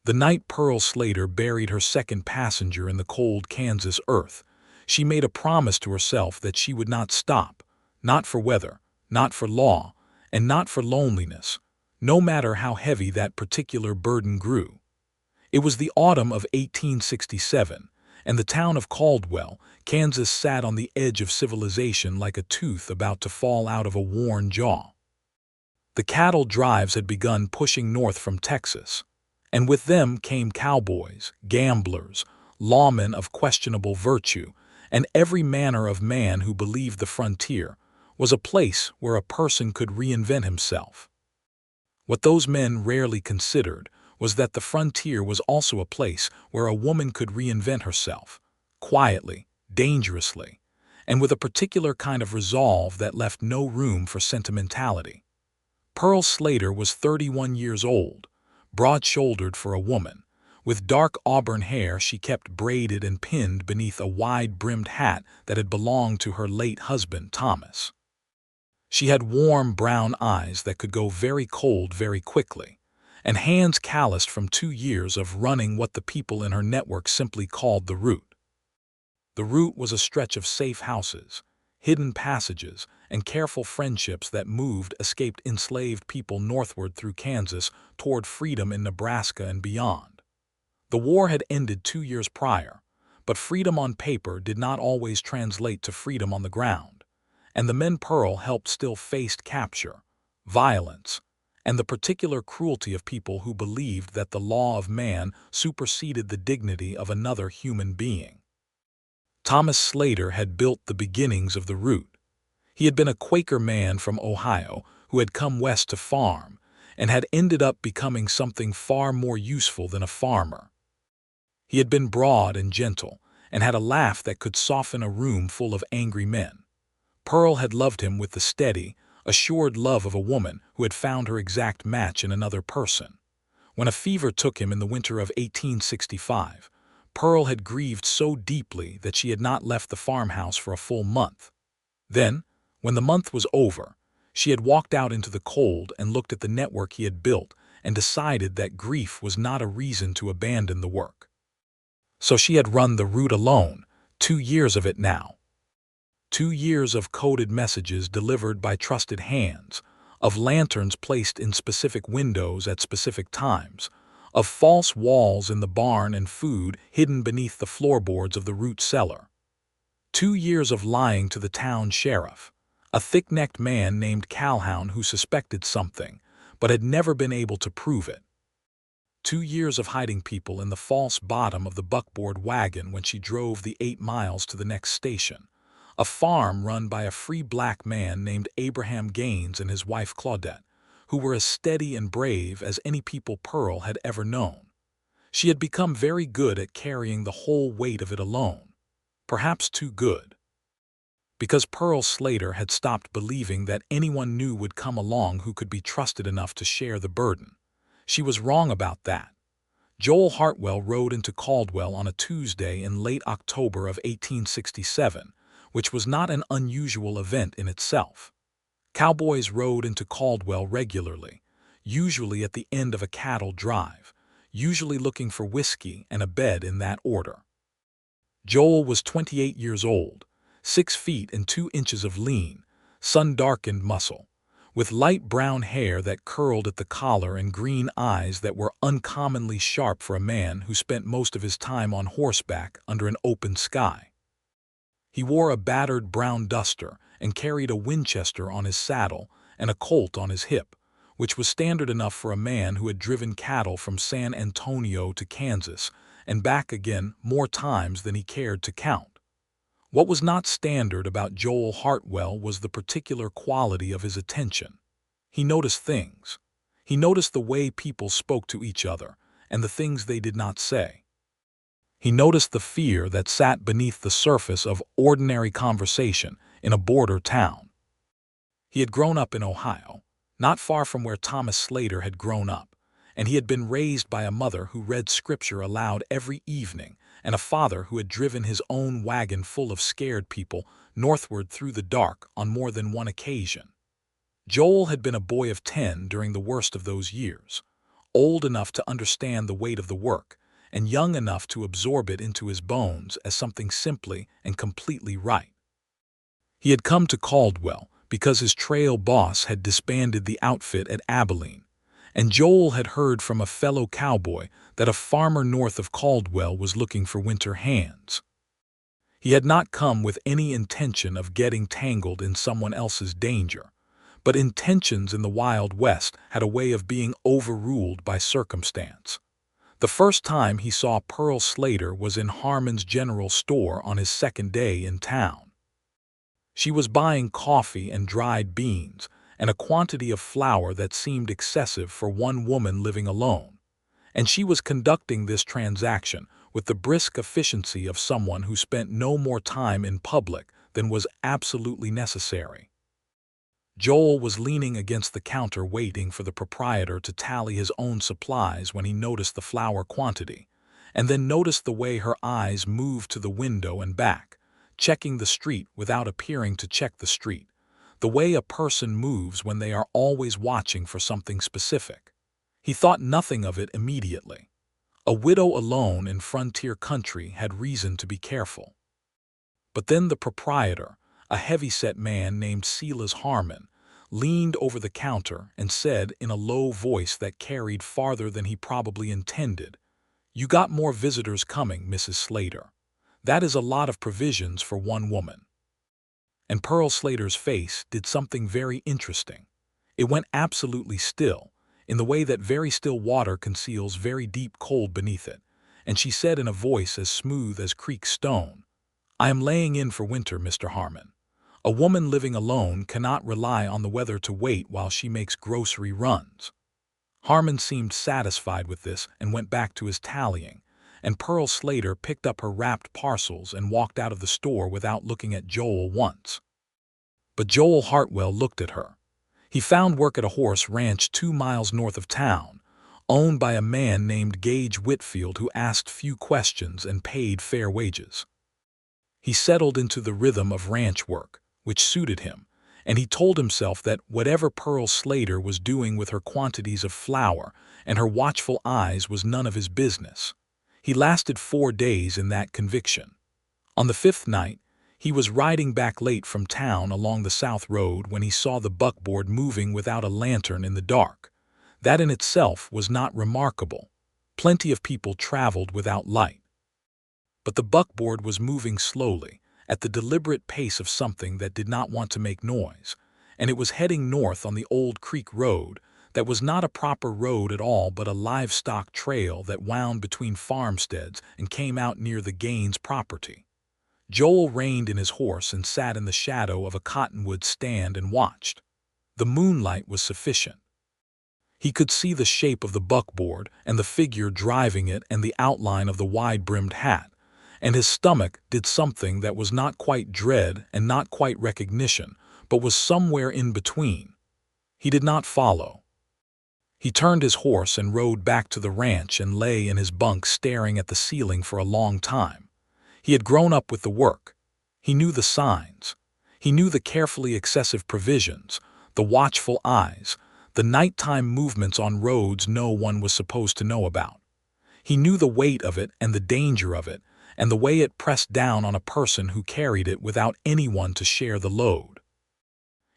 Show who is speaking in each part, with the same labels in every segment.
Speaker 1: The night Pearl Slater buried her second passenger in the cold Kansas earth, she made a promise to herself that she would not stop, not for weather, not for law, and not for loneliness, no matter how heavy that particular burden grew. It was the autumn of 1867, and the town of Caldwell, Kansas sat on the edge of civilization like a tooth about to fall out of a worn jaw. The cattle drives had begun pushing north from Texas, and with them came cowboys, gamblers, lawmen of questionable virtue, and every manner of man who believed the frontier was a place where a person could reinvent himself. What those men rarely considered was that the frontier was also a place where a woman could reinvent herself, quietly, dangerously, and with a particular kind of resolve that left no room for sentimentality. Pearl Slater was 31 years old, broad-shouldered for a woman. With dark auburn hair she kept braided and pinned beneath a wide-brimmed hat that had belonged to her late husband, Thomas. She had warm brown eyes that could go very cold very quickly, and hands calloused from 2 years of running what the people in her network simply called the route. The route was a stretch of safe houses, hidden passages, and careful friendships that moved escaped enslaved people northward through Kansas toward freedom in Nebraska and beyond. The war had ended 2 years prior, but freedom on paper did not always translate to freedom on the ground, and the men Pearl helped still faced capture, violence, and the particular cruelty of people who believed that the law of man superseded the dignity of another human being. Thomas Slater had built the beginnings of the route. He had been a Quaker man from Ohio who had come west to farm and had ended up becoming something far more useful than a farmer. He had been broad and gentle and had a laugh that could soften a room full of angry men. Pearl had loved him with the steady, assured love of a woman who had found her exact match in another person. When a fever took him in the winter of 1865, Pearl had grieved so deeply that she had not left the farmhouse for a full month. Then, when the month was over, she had walked out into the cold and looked at the network he had built and decided that grief was not a reason to abandon the work. So she had run the route alone, 2 years of it now. 2 years of coded messages delivered by trusted hands, of lanterns placed in specific windows at specific times, of false walls in the barn and food hidden beneath the floorboards of the root cellar. 2 years of lying to the town sheriff, a thick-necked man named Calhoun who suspected something, but had never been able to prove it. 2 years of hiding people in the false bottom of the buckboard wagon when she drove the 8 miles to the next station, a farm run by a free black man named Abraham Gaines and his wife Claudette, who were as steady and brave as any people Pearl had ever known. She had become very good at carrying the whole weight of it alone, perhaps too good. Because Pearl Slater had stopped believing that anyone new would come along who could be trusted enough to share the burden. She was wrong about that. Joel Hartwell rode into Caldwell on a Tuesday in late October of 1867, which was not an unusual event in itself. Cowboys rode into Caldwell regularly, usually at the end of a cattle drive, usually looking for whiskey and a bed in that order. Joel was 28 years old, 6 feet and 2 inches of lean, sun-darkened muscle, with light brown hair that curled at the collar and green eyes that were uncommonly sharp for a man who spent most of his time on horseback under an open sky. He wore a battered brown duster and carried a Winchester on his saddle and a Colt on his hip, which was standard enough for a man who had driven cattle from San Antonio to Kansas and back again more times than he cared to count. What was not standard about Joel Hartwell was the particular quality of his attention. He noticed things. He noticed the way people spoke to each other and the things they did not say. He noticed the fear that sat beneath the surface of ordinary conversation in a border town. He had grown up in Ohio, not far from where Thomas Slater had grown up, and he had been raised by a mother who read scripture aloud every evening and a father who had driven his own wagon full of scared people northward through the dark on more than one occasion. Joel had been a boy of 10 during the worst of those years, old enough to understand the weight of the work, and young enough to absorb it into his bones as something simply and completely right. He had come to Caldwell because his trail boss had disbanded the outfit at Abilene, and Joel had heard from a fellow cowboy that a farmer north of Caldwell was looking for winter hands. He had not come with any intention of getting tangled in someone else's danger, but intentions in the Wild West had a way of being overruled by circumstance. The first time he saw Pearl Slater was in Harmon's general store on his second day in town. She was buying coffee and dried beans, and a quantity of flour that seemed excessive for one woman living alone, and she was conducting this transaction with the brisk efficiency of someone who spent no more time in public than was absolutely necessary. Joel was leaning against the counter waiting for the proprietor to tally his own supplies when he noticed the flour quantity, and then noticed the way her eyes moved to the window and back, checking the street without appearing to check the street, the way a person moves when they are always watching for something specific. He thought nothing of it immediately. A widow alone in frontier country had reason to be careful. But then the proprietor, a heavy-set man named Silas Harmon, leaned over the counter and said in a low voice that carried farther than he probably intended, "You got more visitors coming, Mrs. Slater. That is a lot of provisions for one woman." And Pearl Slater's face did something very interesting. It went absolutely still, in the way that very still water conceals very deep cold beneath it, and she said in a voice as smooth as creek stone, "I am laying in for winter, Mr. Harmon. A woman living alone cannot rely on the weather to wait while she makes grocery runs." Harmon seemed satisfied with this and went back to his tallying, and Pearl Slater picked up her wrapped parcels and walked out of the store without looking at Joel once. But Joel Hartwell looked at her. He found work at a horse ranch 2 miles north of town, owned by a man named Gage Whitfield who asked few questions and paid fair wages. He settled into the rhythm of ranch work, which suited him, and he told himself that whatever Pearl Slater was doing with her quantities of flour and her watchful eyes was none of his business. He lasted 4 days in that conviction. On the 5th night, he was riding back late from town along the South Road when he saw the buckboard moving without a lantern in the dark. That in itself was not remarkable. Plenty of people traveled without light. But the buckboard was moving slowly, at the deliberate pace of something that did not want to make noise, and it was heading north on the Old Creek Road, that was not a proper road at all but a livestock trail that wound between farmsteads and came out near the Gaines property. Joel reined in his horse and sat in the shadow of a cottonwood stand and watched. The moonlight was sufficient. He could see the shape of the buckboard and the figure driving it and the outline of the wide-brimmed hat, and his stomach did something that was not quite dread and not quite recognition, but was somewhere in between. He did not follow. He turned his horse and rode back to the ranch and lay in his bunk staring at the ceiling for a long time. He had grown up with the work. He knew the signs. He knew the carefully excessive provisions, the watchful eyes, the nighttime movements on roads no one was supposed to know about. He knew the weight of it and the danger of it, and the way it pressed down on a person who carried it without anyone to share the load.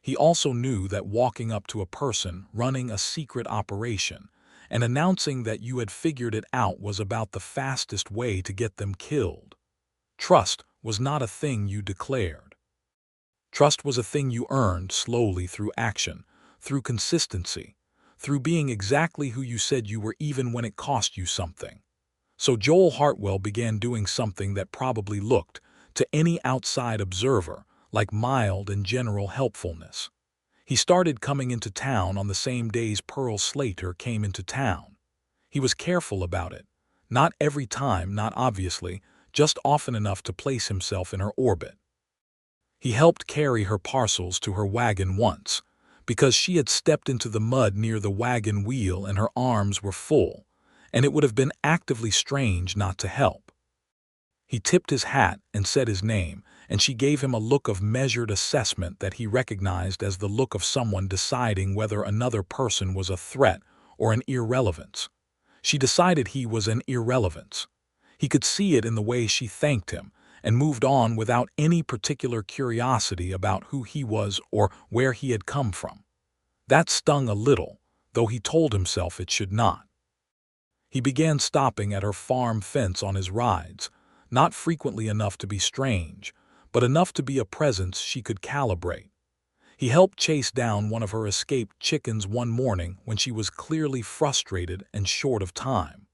Speaker 1: He also knew that walking up to a person running a secret operation and announcing that you had figured it out was about the fastest way to get them killed. Trust was not a thing you declared. Trust was a thing you earned slowly through action, through consistency, through being exactly who you said you were even when it cost you something. So Joel Hartwell began doing something that probably looked, to any outside observer, like mild and general helpfulness. He started coming into town on the same days Pearl Slater came into town. He was careful about it. Not every time, not obviously, just often enough to place himself in her orbit. He helped carry her parcels to her wagon once, because she had stepped into the mud near the wagon wheel and her arms were full, and it would have been actively strange not to help. He tipped his hat and said his name, and she gave him a look of measured assessment that he recognized as the look of someone deciding whether another person was a threat or an irrelevance. She decided he was an irrelevance. He could see it in the way she thanked him and moved on without any particular curiosity about who he was or where he had come from. That stung a little, though he told himself it should not. He began stopping at her farm fence on his rides, not frequently enough to be strange, but enough to be a presence she could calibrate. He helped chase down one of her escaped chickens one morning when she was clearly frustrated and short of time.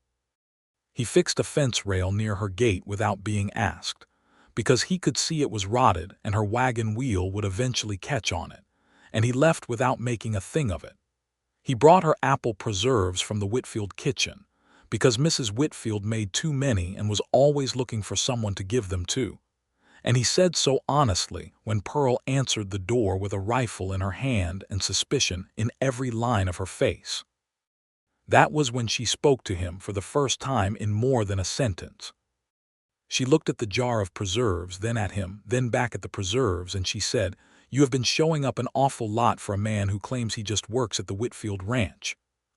Speaker 1: He fixed a fence rail near her gate without being asked, because he could see it was rotted and her wagon wheel would eventually catch on it, and he left without making a thing of it. He brought her apple preserves from the Whitfield kitchen, because Mrs. Whitfield made too many and was always looking for someone to give them to. And he said so honestly when Pearl answered the door with a rifle in her hand and suspicion in every line of her face. That was when she spoke to him for the first time in more than a sentence. She looked at the jar of preserves, then at him, then back at the preserves, and she said, "You have been showing up an awful lot for a man who claims he just works at the Whitfield ranch."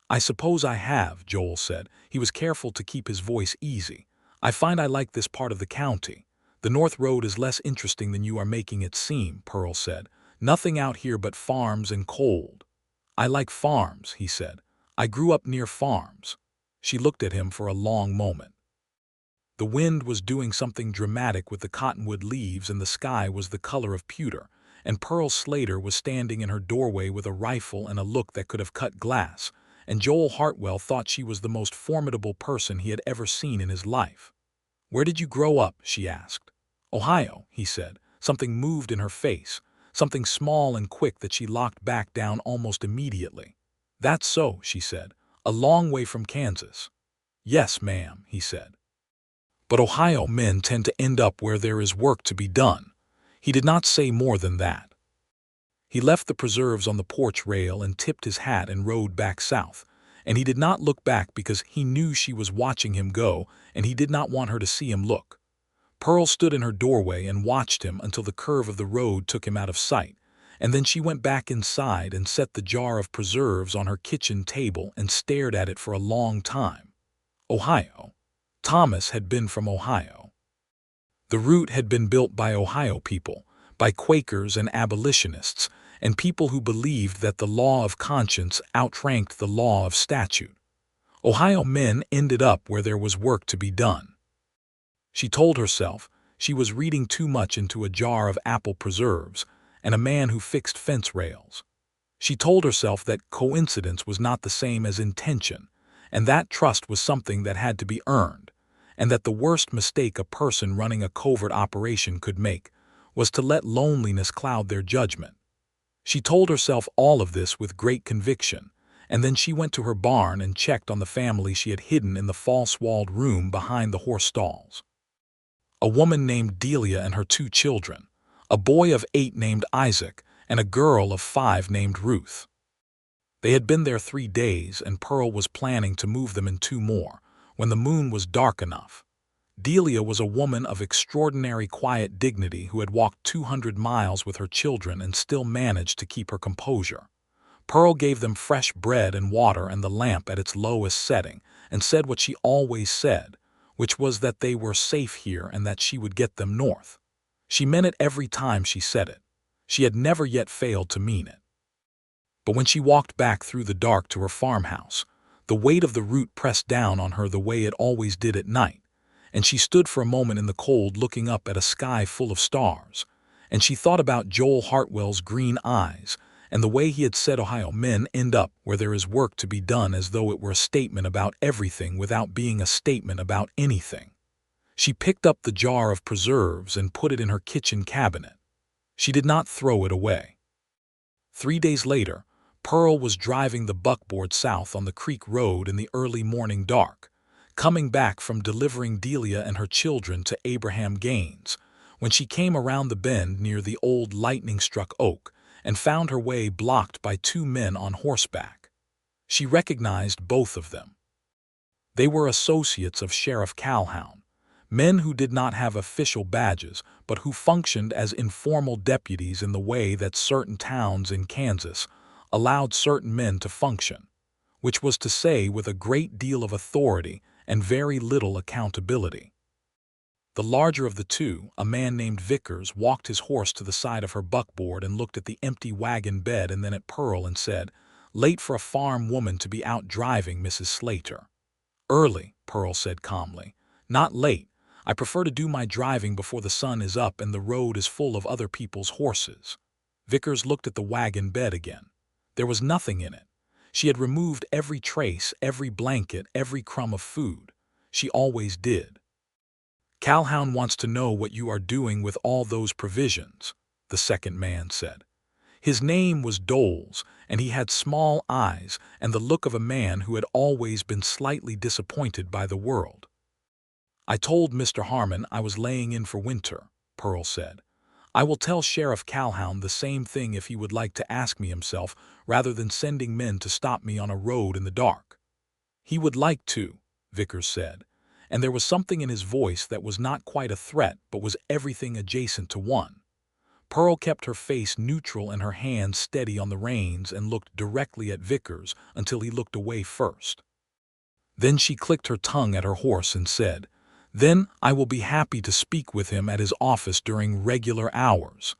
Speaker 1: "I suppose I have," Joel said. He was careful to keep his voice easy. "I find I like this part of the county. The North Road is less interesting than you are making it seem," Pearl said. "Nothing out here but farms and cold." "I like farms," he said. "I grew up near farms." She looked at him for a long moment. The wind was doing something dramatic with the cottonwood leaves and the sky was the color of pewter, and Pearl Slater was standing in her doorway with a rifle and a look that could have cut glass, and Joel Hartwell thought she was the most formidable person he had ever seen in his life. "Where did you grow up?" she asked. "Ohio," he said. Something moved in her face, something small and quick that she locked back down almost immediately. "That's so," she said. "A long way from Kansas." "Yes, ma'am," he said. "But Ohio men tend to end up where there is work to be done." He did not say more than that. He left the preserves on the porch rail and tipped his hat and rode back south, and he did not look back because he knew she was watching him go and he did not want her to see him look. Pearl stood in her doorway and watched him until the curve of the road took him out of sight, and then she went back inside and set the jar of preserves on her kitchen table and stared at it for a long time. Ohio. Thomas had been from Ohio. The route had been built by Ohio people, by Quakers and abolitionists, and people who believed that the law of conscience outranked the law of statute. Ohio men ended up where there was work to be done. She told herself she was reading too much into a jar of apple preserves and a man who fixed fence rails. She told herself that coincidence was not the same as intention, and that trust was something that had to be earned, and that the worst mistake a person running a covert operation could make was to let loneliness cloud their judgment. She told herself all of this with great conviction, and then she went to her barn and checked on the family she had hidden in the false-walled room behind the horse stalls. A woman named Delia and her 2 children, a boy of 8 named Isaac, and a girl of 5 named Ruth. They had been there 3 days, and Pearl was planning to move them in 2 more, when the moon was dark enough. Delia was a woman of extraordinary quiet dignity who had walked 200 miles with her children and still managed to keep her composure. Pearl gave them fresh bread and water and the lamp at its lowest setting, and said what she always said, which was that they were safe here and that she would get them north. She meant it every time she said it. She had never yet failed to mean it. But when she walked back through the dark to her farmhouse, the weight of the route pressed down on her the way it always did at night, and she stood for a moment in the cold looking up at a sky full of stars, and she thought about Joel Hartwell's green eyes and the way he had said Ohio men end up where there is work to be done, as though it were a statement about everything without being a statement about anything. She picked up the jar of preserves and put it in her kitchen cabinet. She did not throw it away. 3 days later, Pearl was driving the buckboard south on the creek road in the early morning dark, coming back from delivering Delia and her children to Abraham Gaines, when she came around the bend near the old lightning-struck oak and found her way blocked by 2 men on horseback. She recognized both of them. They were associates of Sheriff Calhoun, men who did not have official badges but who functioned as informal deputies in the way that certain towns in Kansas allowed certain men to function, which was to say with a great deal of authority and very little accountability. The larger of the two, a man named Vickers, walked his horse to the side of her buckboard and looked at the empty wagon bed and then at Pearl and said, "Late for a farm woman to be out driving, Mrs. Slater." "Early," Pearl said calmly. "Not late. I prefer to do my driving before the sun is up and the road is full of other people's horses." Vickers looked at the wagon bed again. There was nothing in it. She had removed every trace, every blanket, every crumb of food. She always did. "Calhoun wants to know what you are doing with all those provisions," the second man said. His name was Doles, and he had small eyes and the look of a man who had always been slightly disappointed by the world. "I told Mr. Harmon I was laying in for winter," Pearl said. "I will tell Sheriff Calhoun the same thing if he would like to ask me himself rather than sending men to stop me on a road in the dark." "He would like to," Vickers said, and there was something in his voice that was not quite a threat but was everything adjacent to one. Pearl kept her face neutral and her hands steady on the reins and looked directly at Vickers until he looked away first. Then she clicked her tongue at her horse and said, "Then I will be happy to speak with him at his office during regular hours."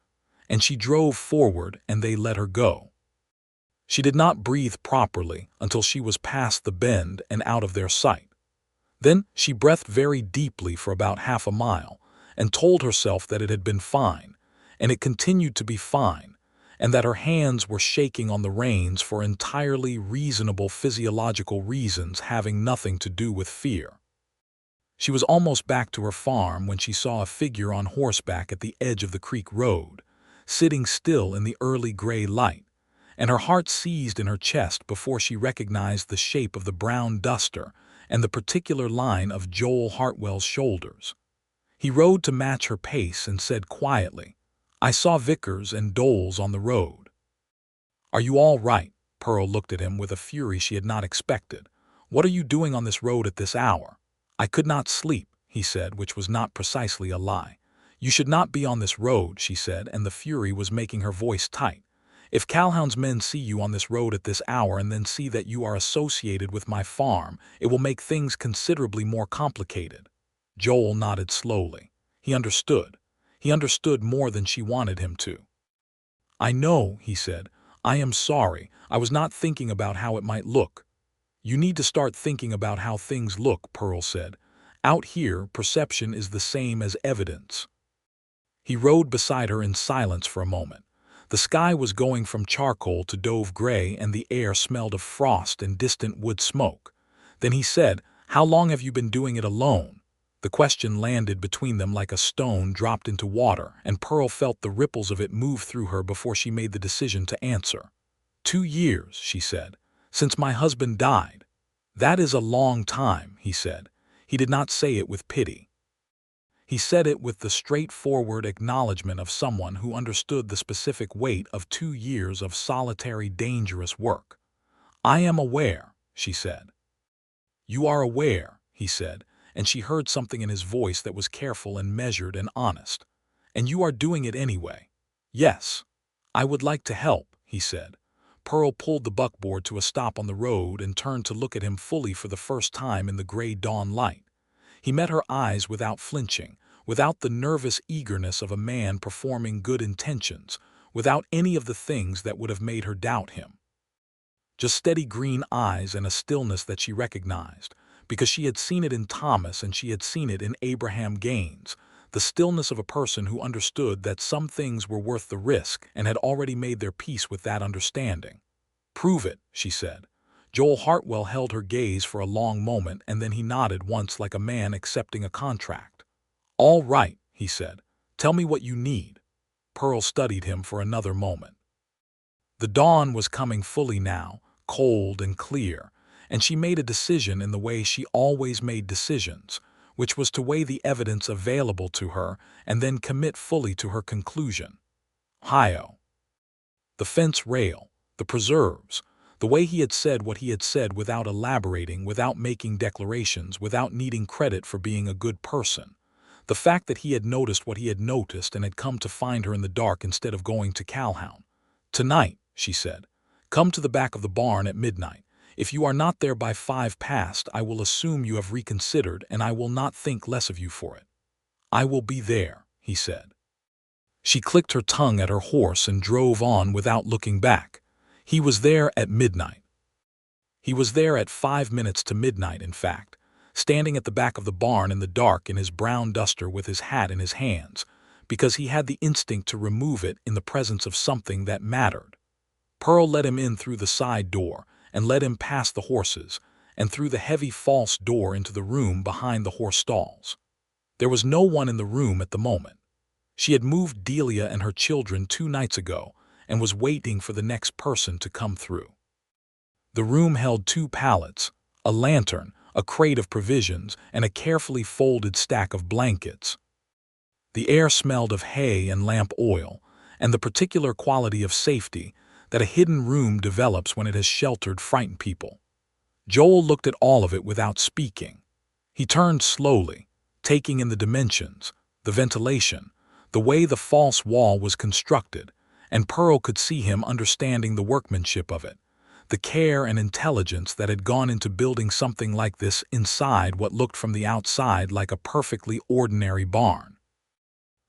Speaker 1: And she drove forward and they let her go. She did not breathe properly until she was past the bend and out of their sight. Then she breathed very deeply for about half a mile and told herself that it had been fine, and it continued to be fine, and that her hands were shaking on the reins for entirely reasonable physiological reasons having nothing to do with fear. She was almost back to her farm when she saw a figure on horseback at the edge of the creek road, sitting still in the early gray light, and her heart seized in her chest before she recognized the shape of the brown duster and the particular line of Joel Hartwell's shoulders. He rode to match her pace and said quietly, "I saw Vickers and Doles on the road." "Are you all right?" Pearl looked at him with a fury she had not expected. "What are you doing on this road at this hour?" "I could not sleep," he said, which was not precisely a lie. "You should not be on this road," she said, and the fury was making her voice tight. "If Calhoun's men see you on this road at this hour and then see that you are associated with my farm, it will make things considerably more complicated." Joel nodded slowly. He understood. He understood more than she wanted him to. "I know," he said. "I am sorry. I was not thinking about how it might look." "You need to start thinking about how things look," Pearl said. "Out here, perception is the same as evidence." He rode beside her in silence for a moment. The sky was going from charcoal to dove gray and the air smelled of frost and distant wood smoke. Then he said, "How long have you been doing it alone?" The question landed between them like a stone dropped into water, and Pearl felt the ripples of it move through her before she made the decision to answer. 2 years, she said, "since my husband died." "That is a long time," he said. He did not say it with pity. He said it with the straightforward acknowledgement of someone who understood the specific weight of 2 years of solitary, dangerous work. "I am aware," she said. "You are aware," he said, and she heard something in his voice that was careful and measured and honest. "And you are doing it anyway." "Yes." "I would like to help," he said. Pearl pulled the buckboard to a stop on the road and turned to look at him fully for the first time in the gray dawn light. He met her eyes without flinching, without the nervous eagerness of a man performing good intentions, without any of the things that would have made her doubt him. Just steady green eyes and a stillness that she recognized, because she had seen it in Thomas and she had seen it in Abraham Gaines, the stillness of a person who understood that some things were worth the risk and had already made their peace with that understanding. "Prove it," she said. Joel Hartwell held her gaze for a long moment and then he nodded once like a man accepting a contract. "All right," he said. "Tell me what you need." Pearl studied him for another moment. The dawn was coming fully now, cold and clear, and she made a decision in the way she always made decisions, which was to weigh the evidence available to her and then commit fully to her conclusion. Hio. The fence rail, the preserves, the way he had said what he had said without elaborating, without making declarations, without needing credit for being a good person. The fact that he had noticed what he had noticed and had come to find her in the dark instead of going to Calhoun. "Tonight," she said. "Come to the back of the barn at midnight. If you are not there by 5 past, I will assume you have reconsidered, and I will not think less of you for it. I will be there, he said. She clicked her tongue at her horse and drove on without looking back. He was there at midnight. He was there at 5 minutes to midnight, in fact, standing at the back of the barn in the dark in his brown duster with his hat in his hands, because he had the instinct to remove it in the presence of something that mattered. Pearl let him in through the side door and led him past the horses and through the heavy false door into the room behind the horse stalls. There was no one in the room at the moment. She had moved Delia and her children 2 nights ago and was waiting for the next person to come through. The room held 2 pallets, a lantern, a crate of provisions, and a carefully folded stack of blankets. The air smelled of hay and lamp oil, and the particular quality of safety that a hidden room develops when it has sheltered frightened people. Joel looked at all of it without speaking. He turned slowly, taking in the dimensions, the ventilation, the way the false wall was constructed, and Pearl could see him understanding the workmanship of it, the care and intelligence that had gone into building something like this inside what looked from the outside like a perfectly ordinary barn.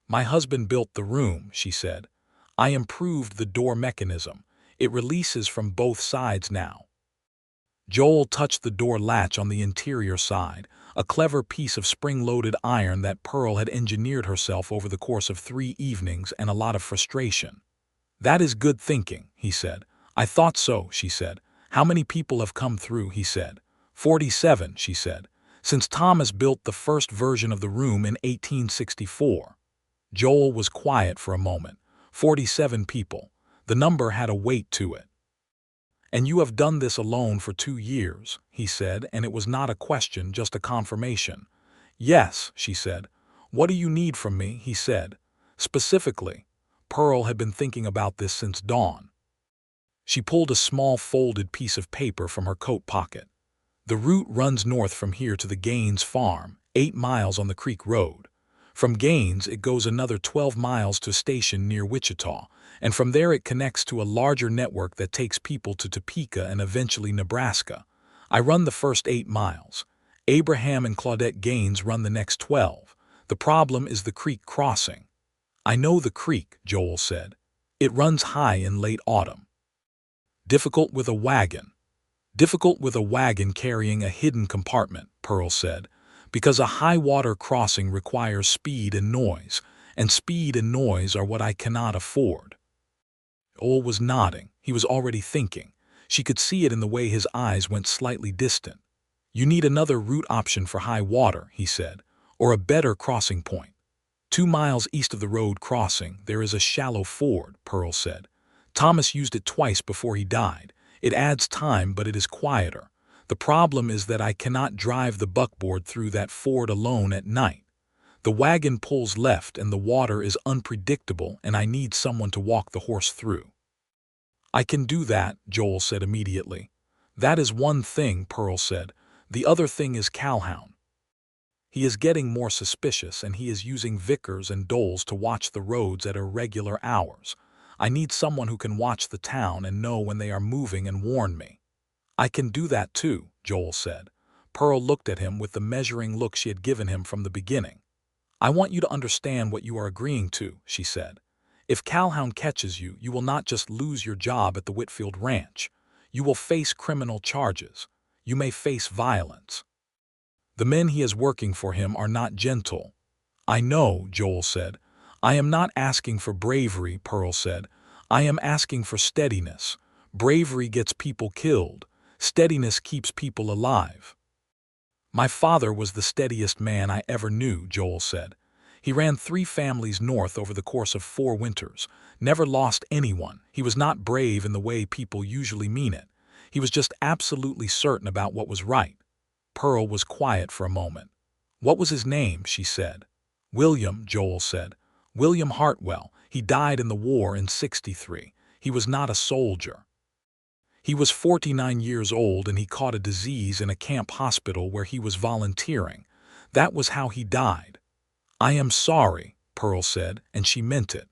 Speaker 1: My husband built the room, she said. I improved the door mechanism. It releases from both sides now. Joel touched the door latch on the interior side, a clever piece of spring-loaded iron that Pearl had engineered herself over the course of 3 evenings and a lot of frustration. That is good thinking, he said. I thought so, she said. How many people have come through, he said. 47, she said, since Thomas built the first version of the room in 1864. Joel was quiet for a moment. 47 people. The number had a weight to it. And you have done this alone for 2 years, he said, and it was not a question, just a confirmation. Yes, she said. What do you need from me, he said. Specifically, Pearl had been thinking about this since dawn. She pulled a small folded piece of paper from her coat pocket. The route runs north from here to the Gaines farm, 8 miles on the creek road. From Gaines, it goes another 12 miles to a station near Wichita, and from there it connects to a larger network that takes people to Topeka and eventually Nebraska. I run the first 8 miles. Abraham and Claudette Gaines run the next 12. The problem is the creek crossing. I know the creek, Joel said. It runs high in late autumn. Difficult with a wagon. Difficult with a wagon carrying a hidden compartment, Pearl said, because a high-water crossing requires speed and noise are what I cannot afford. Joel was nodding. He was already thinking. She could see it in the way his eyes went slightly distant. You need another route option for high water, he said, or a better crossing point. 2 miles east of the road crossing, there is a shallow ford, Pearl said. Thomas used it twice before he died. It adds time, but it is quieter. The problem is that I cannot drive the buckboard through that ford alone at night. The wagon pulls left and the water is unpredictable, and I need someone to walk the horse through. I can do that, Joel said immediately. That is one thing, Pearl said. The other thing is Calhoun. He is getting more suspicious, and he is using Vickers and Doles to watch the roads at irregular hours. I need someone who can watch the town and know when they are moving and warn me. I can do that too, Joel said. Pearl looked at him with the measuring look she had given him from the beginning. I want you to understand what you are agreeing to, she said. If Calhoun catches you, you will not just lose your job at the Whitfield Ranch. You will face criminal charges. You may face violence. The men he has working for him are not gentle. I know, Joel said. I am not asking for bravery, Pearl said. I am asking for steadiness. Bravery gets people killed. Steadiness keeps people alive. My father was the steadiest man I ever knew, Joel said. He ran 3 families north over the course of 4 winters, never lost anyone. He was not brave in the way people usually mean it. He was just absolutely certain about what was right. Pearl was quiet for a moment. What was his name, she said. William, Joel said. William Hartwell. He died in the war in '63. He was not a soldier. He was 49 years old and he caught a disease in a camp hospital where he was volunteering. That was how he died. I am sorry, Pearl said, and she meant it.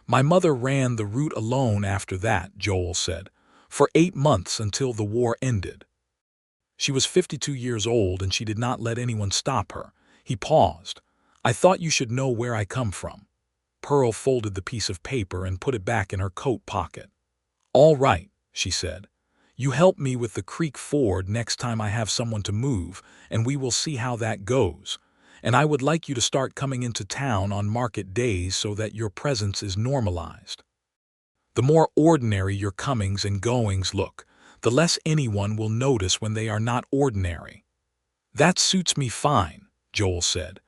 Speaker 1: My mother ran the route alone after that, Joel said, for 8 months until the war ended. She was 52 years old and she did not let anyone stop her. He paused. "I thought you should know where I come from." Pearl folded the piece of paper and put it back in her coat pocket. "All right," she said. "You help me with the creek ford next time I have someone to move, and we will see how that goes. And I would like you to start coming into town on market days so that your presence is normalized. The more ordinary your comings and goings look, the less anyone will notice when they are not ordinary." "That suits me fine," Joel said.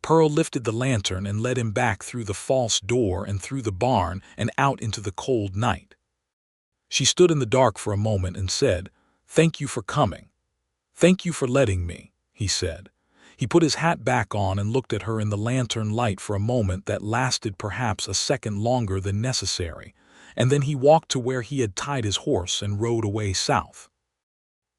Speaker 1: Pearl lifted the lantern and led him back through the false door and through the barn and out into the cold night. She stood in the dark for a moment and said, "Thank you for coming." "Thank you for letting me," he said. He put his hat back on and looked at her in the lantern light for a moment that lasted perhaps a second longer than necessary, and then he walked to where he had tied his horse and rode away south.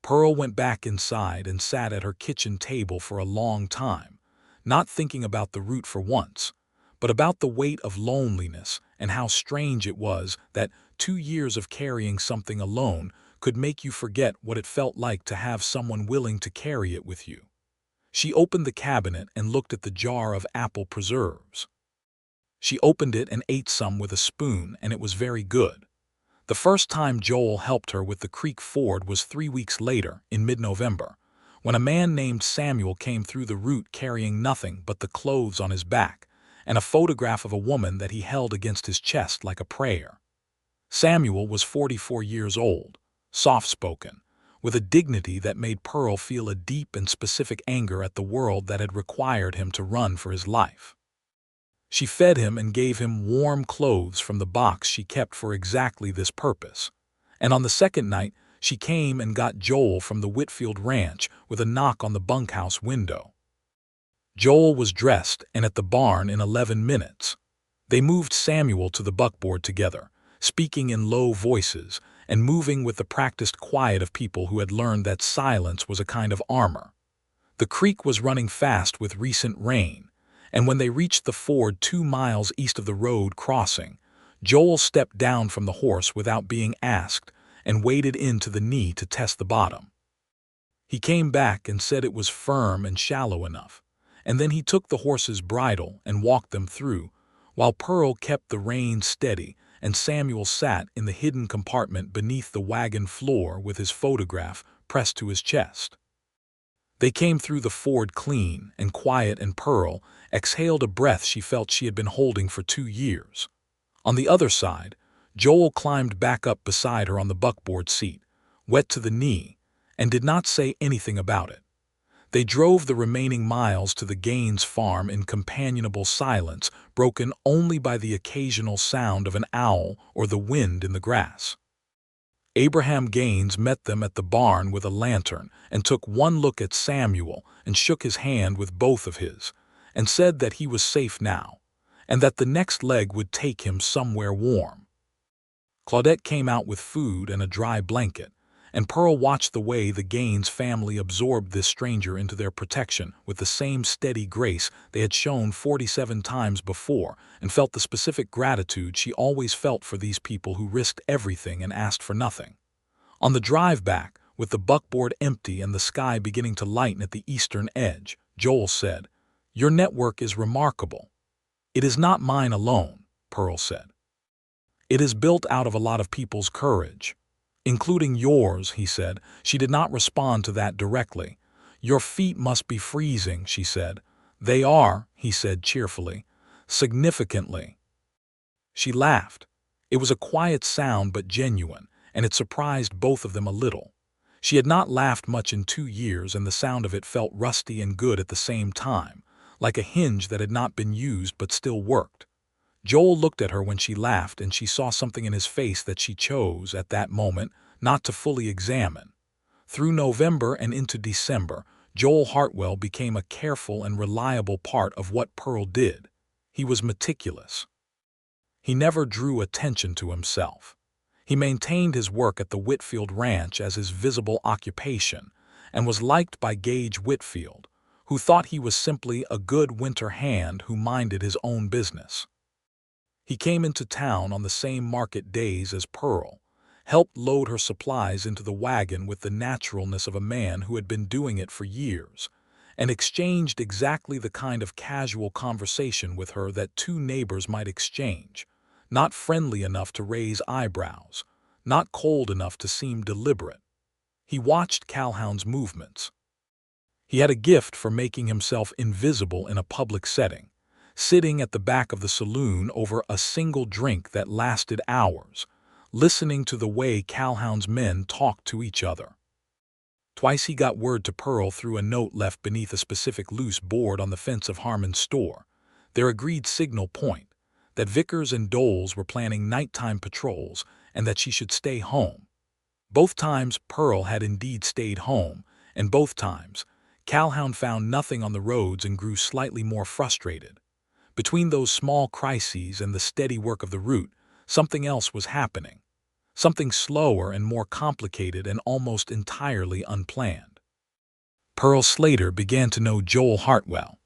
Speaker 1: Pearl went back inside and sat at her kitchen table for a long time, not thinking about the route for once, but about the weight of loneliness and how strange it was that 2 years of carrying something alone could make you forget what it felt like to have someone willing to carry it with you. She opened the cabinet and looked at the jar of apple preserves. She opened it and ate some with a spoon, and it was very good. The first time Joel helped her with the creek ford was 3 weeks later, in mid-November, when a man named Samuel came through the route carrying nothing but the clothes on his back and a photograph of a woman that he held against his chest like a prayer. Samuel was 44 years old, soft-spoken, with a dignity that made Pearl feel a deep and specific anger at the world that had required him to run for his life. She fed him and gave him warm clothes from the box she kept for exactly this purpose. And on the second night, she came and got Joel from the Whitfield ranch with a knock on the bunkhouse window. Joel was dressed and at the barn in 11 minutes. They moved Samuel to the buckboard together, speaking in low voices and moving with the practiced quiet of people who had learned that silence was a kind of armor. The creek was running fast with recent rain, and when they reached the ford 2 miles east of the road crossing, Joel stepped down from the horse without being asked and waded into the knee to test the bottom. He came back and said it was firm and shallow enough, and then he took the horse's bridle and walked them through, while Pearl kept the reins steady and Samuel sat in the hidden compartment beneath the wagon floor with his photograph pressed to his chest. They came through the ford clean and quiet, and Pearl exhaled a breath she felt she had been holding for 2 years. On the other side, Joel climbed back up beside her on the buckboard seat, wet to the knee, and did not say anything about it. They drove the remaining miles to the Gaines farm in companionable silence, broken only by the occasional sound of an owl or the wind in the grass. Abraham Gaines met them at the barn with a lantern and took one look at Samuel and shook his hand with both of his, and said that he was safe now, and that the next leg would take him somewhere warm. Claudette came out with food and a dry blanket, and Pearl watched the way the Gaines family absorbed this stranger into their protection with the same steady grace they had shown 47 times before, and felt the specific gratitude she always felt for these people who risked everything and asked for nothing. On the drive back, with the buckboard empty and the sky beginning to lighten at the eastern edge, Joel said, "Your network is remarkable." "It is not mine alone," Pearl said. "It is built out of a lot of people's courage." "Including yours," he said. She did not respond to that directly. "Your feet must be freezing," she said. "They are," he said cheerfully. "Significantly." She laughed. It was a quiet sound but genuine, and it surprised both of them a little. She had not laughed much in 2 years, and the sound of it felt rusty and good at the same time, like a hinge that had not been used but still worked. Joel looked at her when she laughed, and she saw something in his face that she chose, at that moment, not to fully examine. Through November and into December, Joel Hartwell became a careful and reliable part of what Pearl did. He was meticulous. He never drew attention to himself. He maintained his work at the Whitfield ranch as his visible occupation, and was liked by Gage Whitfield, who thought he was simply a good winter hand who minded his own business. He came into town on the same market days as Pearl, helped load her supplies into the wagon with the naturalness of a man who had been doing it for years, and exchanged exactly the kind of casual conversation with her that two neighbors might exchange, not friendly enough to raise eyebrows, not cold enough to seem deliberate. He watched Calhoun's movements. He had a gift for making himself invisible in a public setting, sitting at the back of the saloon over a single drink that lasted hours, listening to the way Calhoun's men talked to each other. Twice he got word to Pearl through a note left beneath a specific loose board on the fence of Harmon's store, their agreed signal point, that Vickers and Doles were planning nighttime patrols and that she should stay home. Both times Pearl had indeed stayed home, and both times Calhoun found nothing on the roads and grew slightly more frustrated. Between those small crises and the steady work of the route, something else was happening. Something slower and more complicated and almost entirely unplanned. Pearl Slater began to know Joel Hartwell.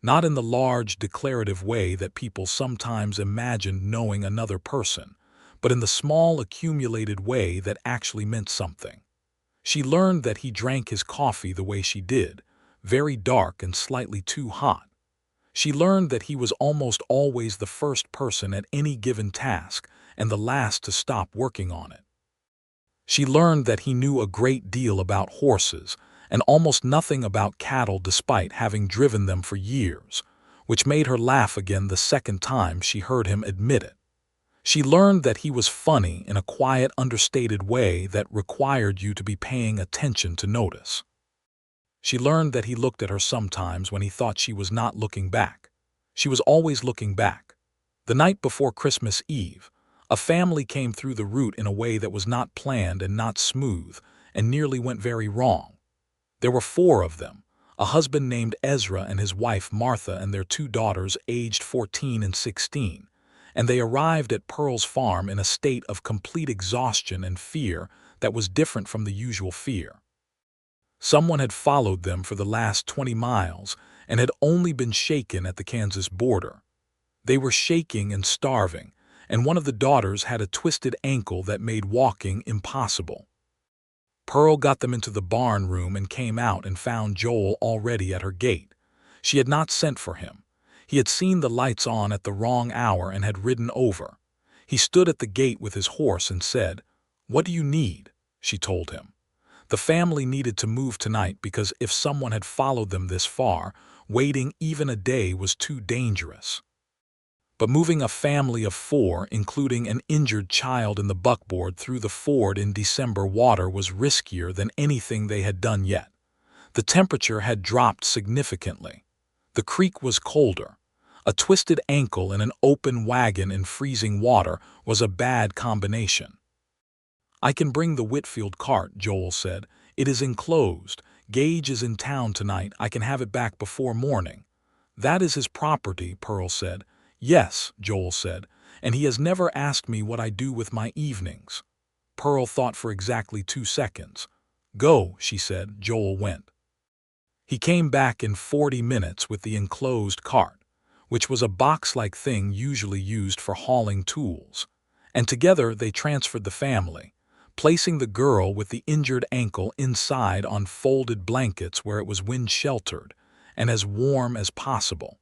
Speaker 1: Not in the large, declarative way that people sometimes imagined knowing another person, but in the small, accumulated way that actually meant something. She learned that he drank his coffee the way she did, very dark and slightly too hot. She learned that he was almost always the first person at any given task and the last to stop working on it. She learned that he knew a great deal about horses and almost nothing about cattle despite having driven them for years, which made her laugh again the second time she heard him admit it. She learned that he was funny in a quiet, understated way that required you to be paying attention to notice. She learned that he looked at her sometimes when he thought she was not looking back. She was always looking back. The night before Christmas Eve, a family came through the route in a way that was not planned and not smooth, and nearly went very wrong. There were 4 of them, a husband named Ezra and his wife Martha and their 2 daughters aged 14 and 16, and they arrived at Pearl's farm in a state of complete exhaustion and fear that was different from the usual fear. Someone had followed them for the last 20 miles and had only been shaken at the Kansas border. They were shaking and starving, and one of the daughters had a twisted ankle that made walking impossible. Pearl got them into the barn room and came out and found Joel already at her gate. She had not sent for him. He had seen the lights on at the wrong hour and had ridden over. He stood at the gate with his horse and said, "What do you need?" she told him. The family needed to move tonight because if someone had followed them this far, waiting even a day was too dangerous. But moving a family of 4, including an injured child in the buckboard through the ford in December water was riskier than anything they had done yet. The temperature had dropped significantly. The creek was colder. A twisted ankle in an open wagon in freezing water was a bad combination. "I can bring the Whitfield cart," Joel said. "It is enclosed. Gage is in town tonight. I can have it back before morning." "That is his property," Pearl said. "Yes," Joel said, "and he has never asked me what I do with my evenings." Pearl thought for exactly 2 seconds. "Go," she said. Joel went. He came back in 40 minutes with the enclosed cart, which was a box-like thing usually used for hauling tools, and together they transferred the family, placing the girl with the injured ankle inside on folded blankets where it was wind-sheltered and as warm as possible.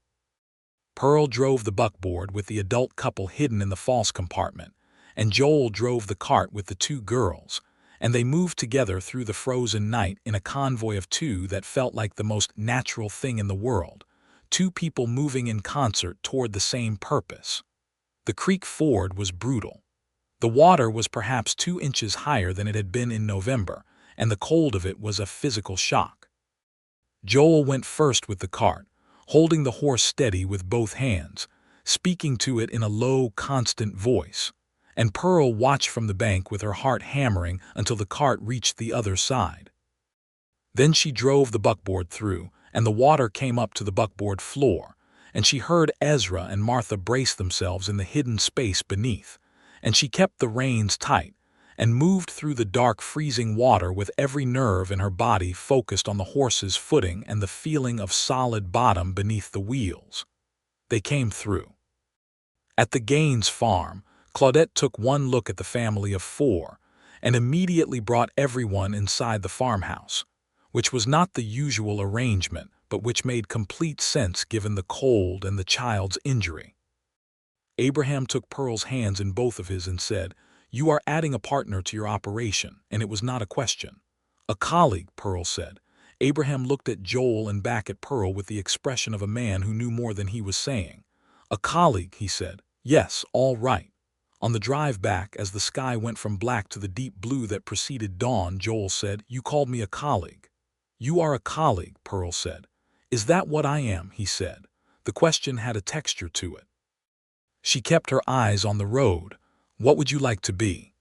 Speaker 1: Pearl drove the buckboard with the adult couple hidden in the false compartment, and Joel drove the cart with the 2 girls, and they moved together through the frozen night in a convoy of 2 that felt like the most natural thing in the world, 2 people moving in concert toward the same purpose. The creek ford was brutal. The water was perhaps 2 inches higher than it had been in November, and the cold of it was a physical shock. Joel went first with the cart, holding the horse steady with both hands, speaking to it in a low, constant voice, and Pearl watched from the bank with her heart hammering until the cart reached the other side. Then she drove the buckboard through, and the water came up to the buckboard floor, and she heard Ezra and Martha brace themselves in the hidden space beneath, and she kept the reins tight and moved through the dark, freezing water with every nerve in her body focused on the horse's footing and the feeling of solid bottom beneath the wheels. They came through. At the Gaines farm, Claudette took one look at the family of 4 and immediately brought everyone inside the farmhouse, which was not the usual arrangement, but which made complete sense given the cold and the child's injury. Abraham took Pearl's hands in both of his and said, "You are adding a partner to your operation," and it was not a question. "A colleague," Pearl said. Abraham looked at Joel and back at Pearl with the expression of a man who knew more than he was saying. "A colleague," he said. "Yes, all right." On the drive back, as the sky went from black to the deep blue that preceded dawn, Joel said, "You called me a colleague." "You are a colleague," Pearl said. "Is that what I am?" he said. The question had a texture to it. She kept her eyes on the road. "What would you like to be?"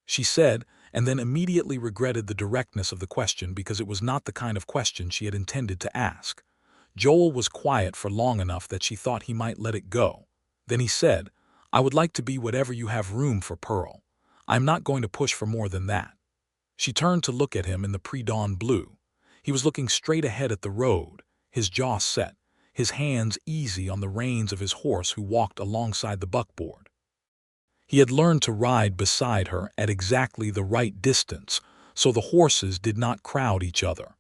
Speaker 1: she said, and then immediately regretted the directness of the question because it was not the kind of question she had intended to ask. Joel was quiet for long enough that she thought he might let it go. Then he said, "I would like to be whatever you have room for, Pearl. I'm not going to push for more than that." She turned to look at him in the pre-dawn blue. He was looking straight ahead at the road, his jaw set, his hands easy on the reins of his horse who walked alongside the buckboard. He had learned to ride beside her at exactly the right distance, so the horses did not crowd each other.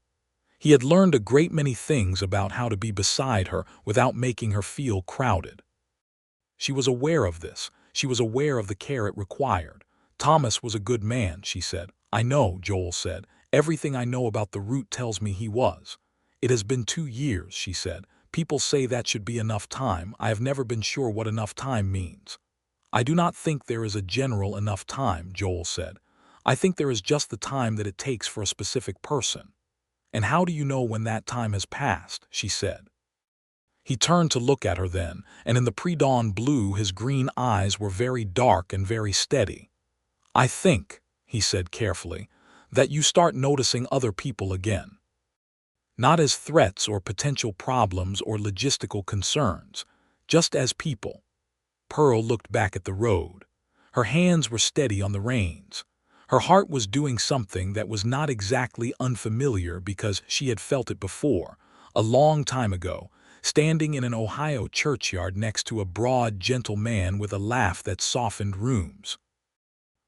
Speaker 1: He had learned a great many things about how to be beside her without making her feel crowded. She was aware of this. She was aware of the care it required. "Thomas was a good man," she said. "I know," Joel said. "Everything I know about the route tells me he was." "It has been 2 years," she said. "People say that should be enough time. I have never been sure what enough time means." "I do not think there is a general enough time," Joel said. "I think there is just the time that it takes for a specific person." "And how do you know when that time has passed?" she said. He turned to look at her then, and in the pre-dawn blue his green eyes were very dark and very steady. "I think," he said carefully, "that you start noticing other people again. Not as threats or potential problems or logistical concerns, just as people." Pearl looked back at the road. Her hands were steady on the reins. Her heart was doing something that was not exactly unfamiliar because she had felt it before, a long time ago, standing in an Ohio churchyard next to a broad, gentle man with a laugh that softened rooms.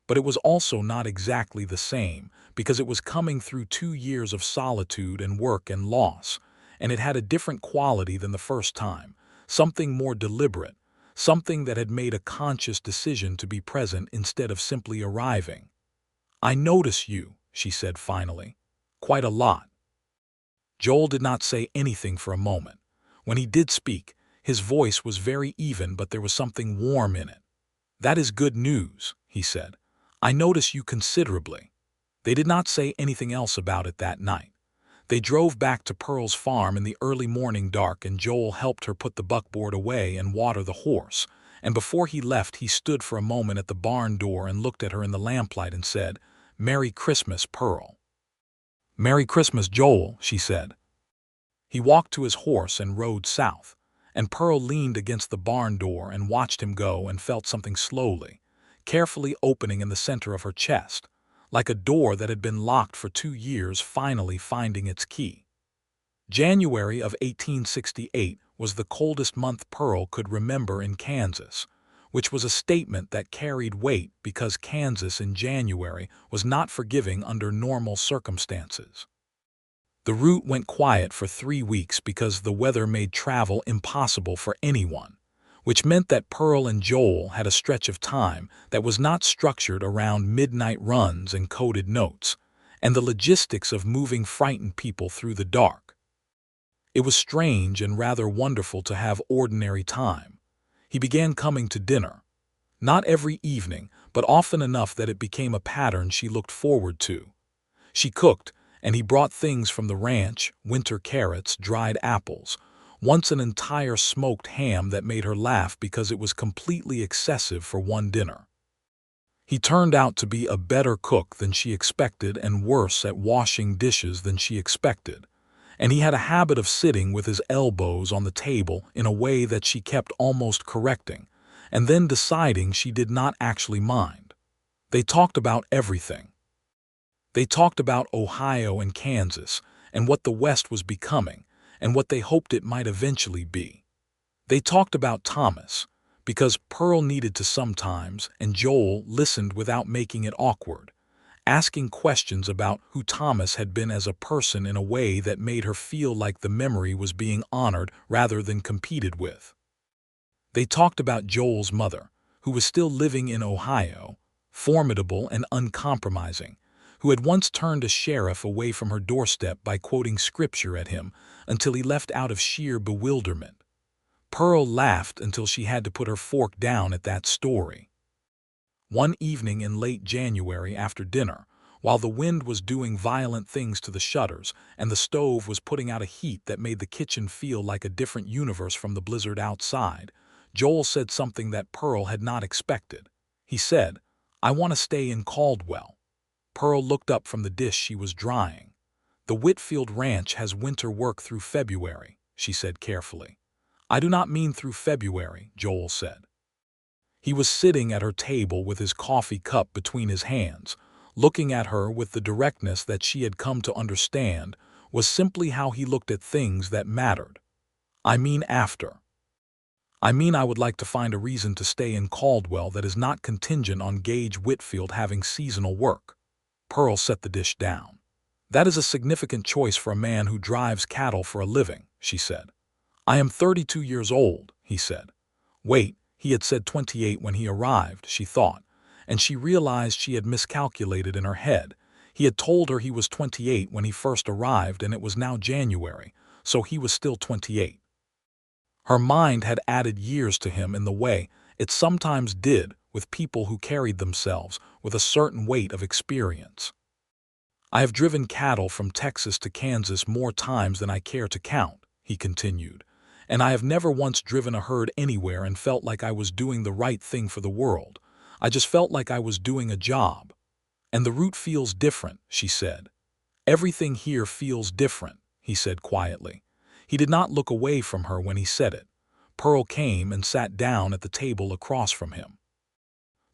Speaker 1: But it was also not exactly the same, because it was coming through 2 years of solitude and work and loss, and it had a different quality than the first time, something more deliberate, something that had made a conscious decision to be present instead of simply arriving. "I notice you," she said finally. "Quite a lot." Joel did not say anything for a moment. When he did speak, his voice was very even, but there was something warm in it. "That is good news," he said. "I notice you considerably." They did not say anything else about it that night. They drove back to Pearl's farm in the early morning dark, and Joel helped her put the buckboard away and water the horse, and before he left he stood for a moment at the barn door and looked at her in the lamplight and said, "Merry Christmas, Pearl." "Merry Christmas, Joel," she said. He walked to his horse and rode south, and Pearl leaned against the barn door and watched him go and felt something slowly, carefully opening in the center of her chest, like a door that had been locked for 2 years finally finding its key. January of 1868 was the coldest month Pearl could remember in Kansas, which was a statement that carried weight because Kansas in January was not forgiving under normal circumstances. The route went quiet for 3 weeks because the weather made travel impossible for anyone, which meant that Pearl and Joel had a stretch of time that was not structured around midnight runs and coded notes, and the logistics of moving frightened people through the dark. It was strange and rather wonderful to have ordinary time. He began coming to dinner. Not every evening, but often enough that it became a pattern she looked forward to. She cooked, and he brought things from the ranch, winter carrots, dried apples, once an entire smoked ham that made her laugh because it was completely excessive for one dinner. He turned out to be a better cook than she expected and worse at washing dishes than she expected, and he had a habit of sitting with his elbows on the table in a way that she kept almost correcting, and then deciding she did not actually mind. They talked about everything. They talked about Ohio and Kansas, and what the West was becoming, and what they hoped it might eventually be. They talked about Thomas, because Pearl needed to sometimes, and Joel listened without making it awkward, asking questions about who Thomas had been as a person in a way that made her feel like the memory was being honored rather than competed with. They talked about Joel's mother, who was still living in Ohio, formidable and uncompromising, who had once turned a sheriff away from her doorstep by quoting scripture at him until he left out of sheer bewilderment. Pearl laughed until she had to put her fork down at that story. One evening in late January after dinner, while the wind was doing violent things to the shutters and the stove was putting out a heat that made the kitchen feel like a different universe from the blizzard outside, Joel said something that Pearl had not expected. He said, "I want to stay in Caldwell." Pearl looked up from the dish she was drying. "The Whitfield Ranch has winter work through February," she said carefully. "I do not mean through February," Joel said. He was sitting at her table with his coffee cup between his hands, looking at her with the directness that she had come to understand was simply how he looked at things that mattered. "I mean after. I mean I would like to find a reason to stay in Caldwell that is not contingent on Gage Whitfield having seasonal work." Pearl set the dish down. "That is a significant choice for a man who drives cattle for a living," she said. "I am 32 years old," he said. Wait, he had said 28 when he arrived, she thought, and she realized she had miscalculated in her head. He had told her he was 28 when he first arrived, and it was now January, so he was still 28. Her mind had added years to him in the way it sometimes did with people who carried themselves with a certain weight of experience. "I have driven cattle from Texas to Kansas more times than I care to count," he continued, "and I have never once driven a herd anywhere and felt like I was doing the right thing for the world. I just felt like I was doing a job. And the route feels different," she said. "Everything here feels different," he said quietly. He did not look away from her when he said it. Pearl came and sat down at the table across from him.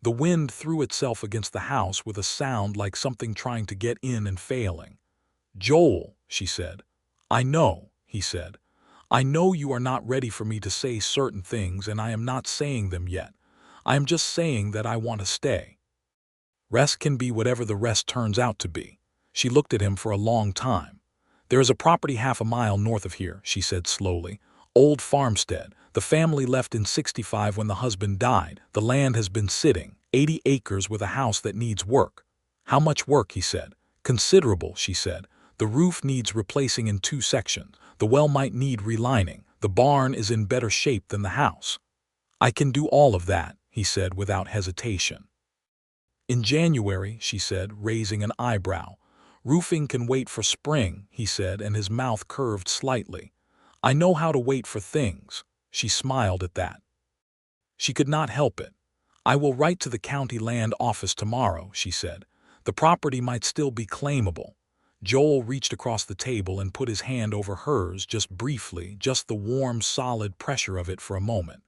Speaker 1: The wind threw itself against the house with a sound like something trying to get in and failing. "Joel," she said. "I know," he said. "I know you are not ready for me to say certain things, and I am not saying them yet. I am just saying that I want to stay. Rest can be whatever the rest turns out to be." She looked at him for a long time. "There is a property half a mile north of here," she said slowly. "Old farmstead. The family left in '65 when the husband died. The land has been sitting, 80 acres with a house that needs work." "How much work?" he said. "Considerable," she said. "The roof needs replacing in 2 sections. The well might need relining. The barn is in better shape than the house." "I can do all of that," he said without hesitation. "In January," she said, raising an eyebrow. "Roofing can wait for spring," he said, and his mouth curved slightly. "I know how to wait for things." She smiled at that. She could not help it. "I will write to the county land office tomorrow," she said. "The property might still be claimable." Joel reached across the table and put his hand over hers just briefly, just the warm, solid pressure of it for a moment.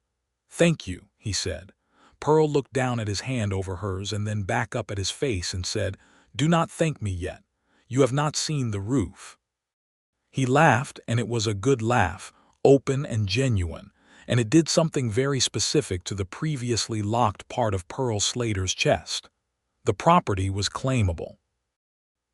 Speaker 1: "Thank you," he said. Pearl looked down at his hand over hers and then back up at his face and said, "Do not thank me yet. You have not seen the roof." He laughed, and it was a good laugh, open and genuine, and it did something very specific to the previously locked part of Pearl Slater's chest. The property was claimable.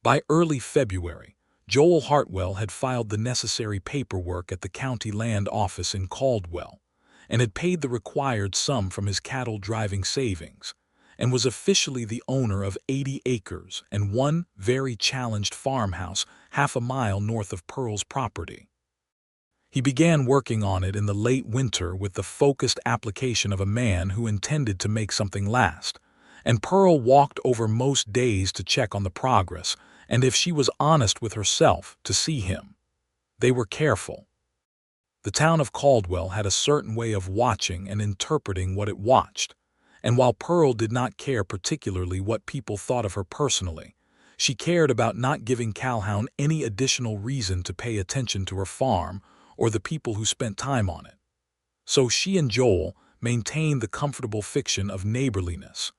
Speaker 1: By early February, Joel Hartwell had filed the necessary paperwork at the county land office in Caldwell, and had paid the required sum from his cattle-driving savings, and was officially the owner of 80 acres and one very challenged farmhouse half a mile north of Pearl's property. He began working on it in the late winter with the focused application of a man who intended to make something last, and Pearl walked over most days to check on the progress, and if she was honest with herself, to see him. They were careful. The town of Caldwell had a certain way of watching and interpreting what it watched, and while Pearl did not care particularly what people thought of her personally, she cared about not giving Calhoun any additional reason to pay attention to her farm or the people who spent time on it. So she and Joel maintained the comfortable fiction of neighborliness,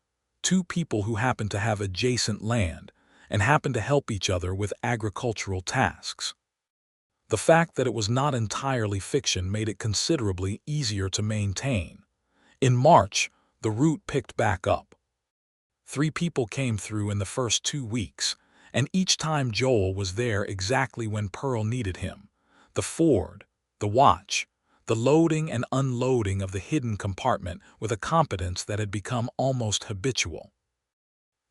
Speaker 1: 2 people who happened to have adjacent land and happened to help each other with agricultural tasks. The fact that it was not entirely fiction made it considerably easier to maintain. In March, the route picked back up. 3 people came through in the first 2 weeks, and each time Joel was there exactly when Pearl needed him. The ford, the watch, the loading and unloading of the hidden compartment with a competence that had become almost habitual.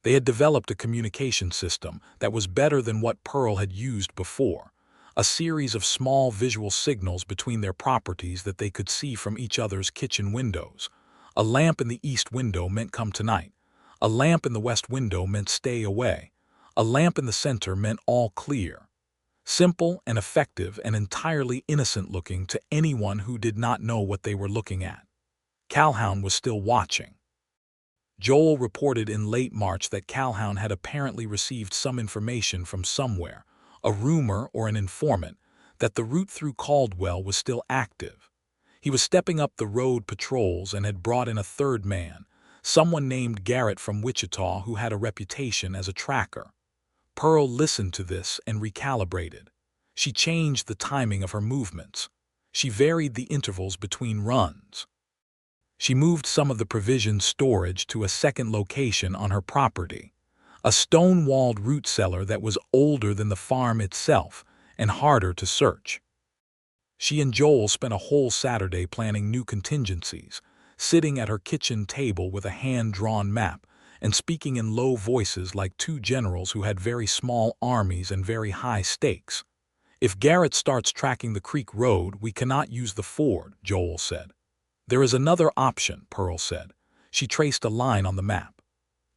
Speaker 1: They had developed a communication system that was better than what Pearl had used before, a series of small visual signals between their properties that they could see from each other's kitchen windows. A lamp in the east window meant come tonight. A lamp in the west window meant stay away. A lamp in the center meant all clear. Simple and effective and entirely innocent-looking to anyone who did not know what they were looking at. Calhoun was still watching. Joel reported in late March that Calhoun had apparently received some information from somewhere, a rumor or an informant, that the route through Caldwell was still active. He was stepping up the road patrols and had brought in a third man, someone named Garrett from Wichita who had a reputation as a tracker. Pearl listened to this and recalibrated. She changed the timing of her movements. She varied the intervals between runs. She moved some of the provision storage to a second location on her property, a stone-walled root cellar that was older than the farm itself and harder to search. She and Joel spent a whole Saturday planning new contingencies, sitting at her kitchen table with a hand-drawn map and speaking in low voices like two generals who had very small armies and very high stakes. If Garrett starts tracking the creek road, we cannot use the ford, Joel said. There is another option, Pearl said. She traced a line on the map.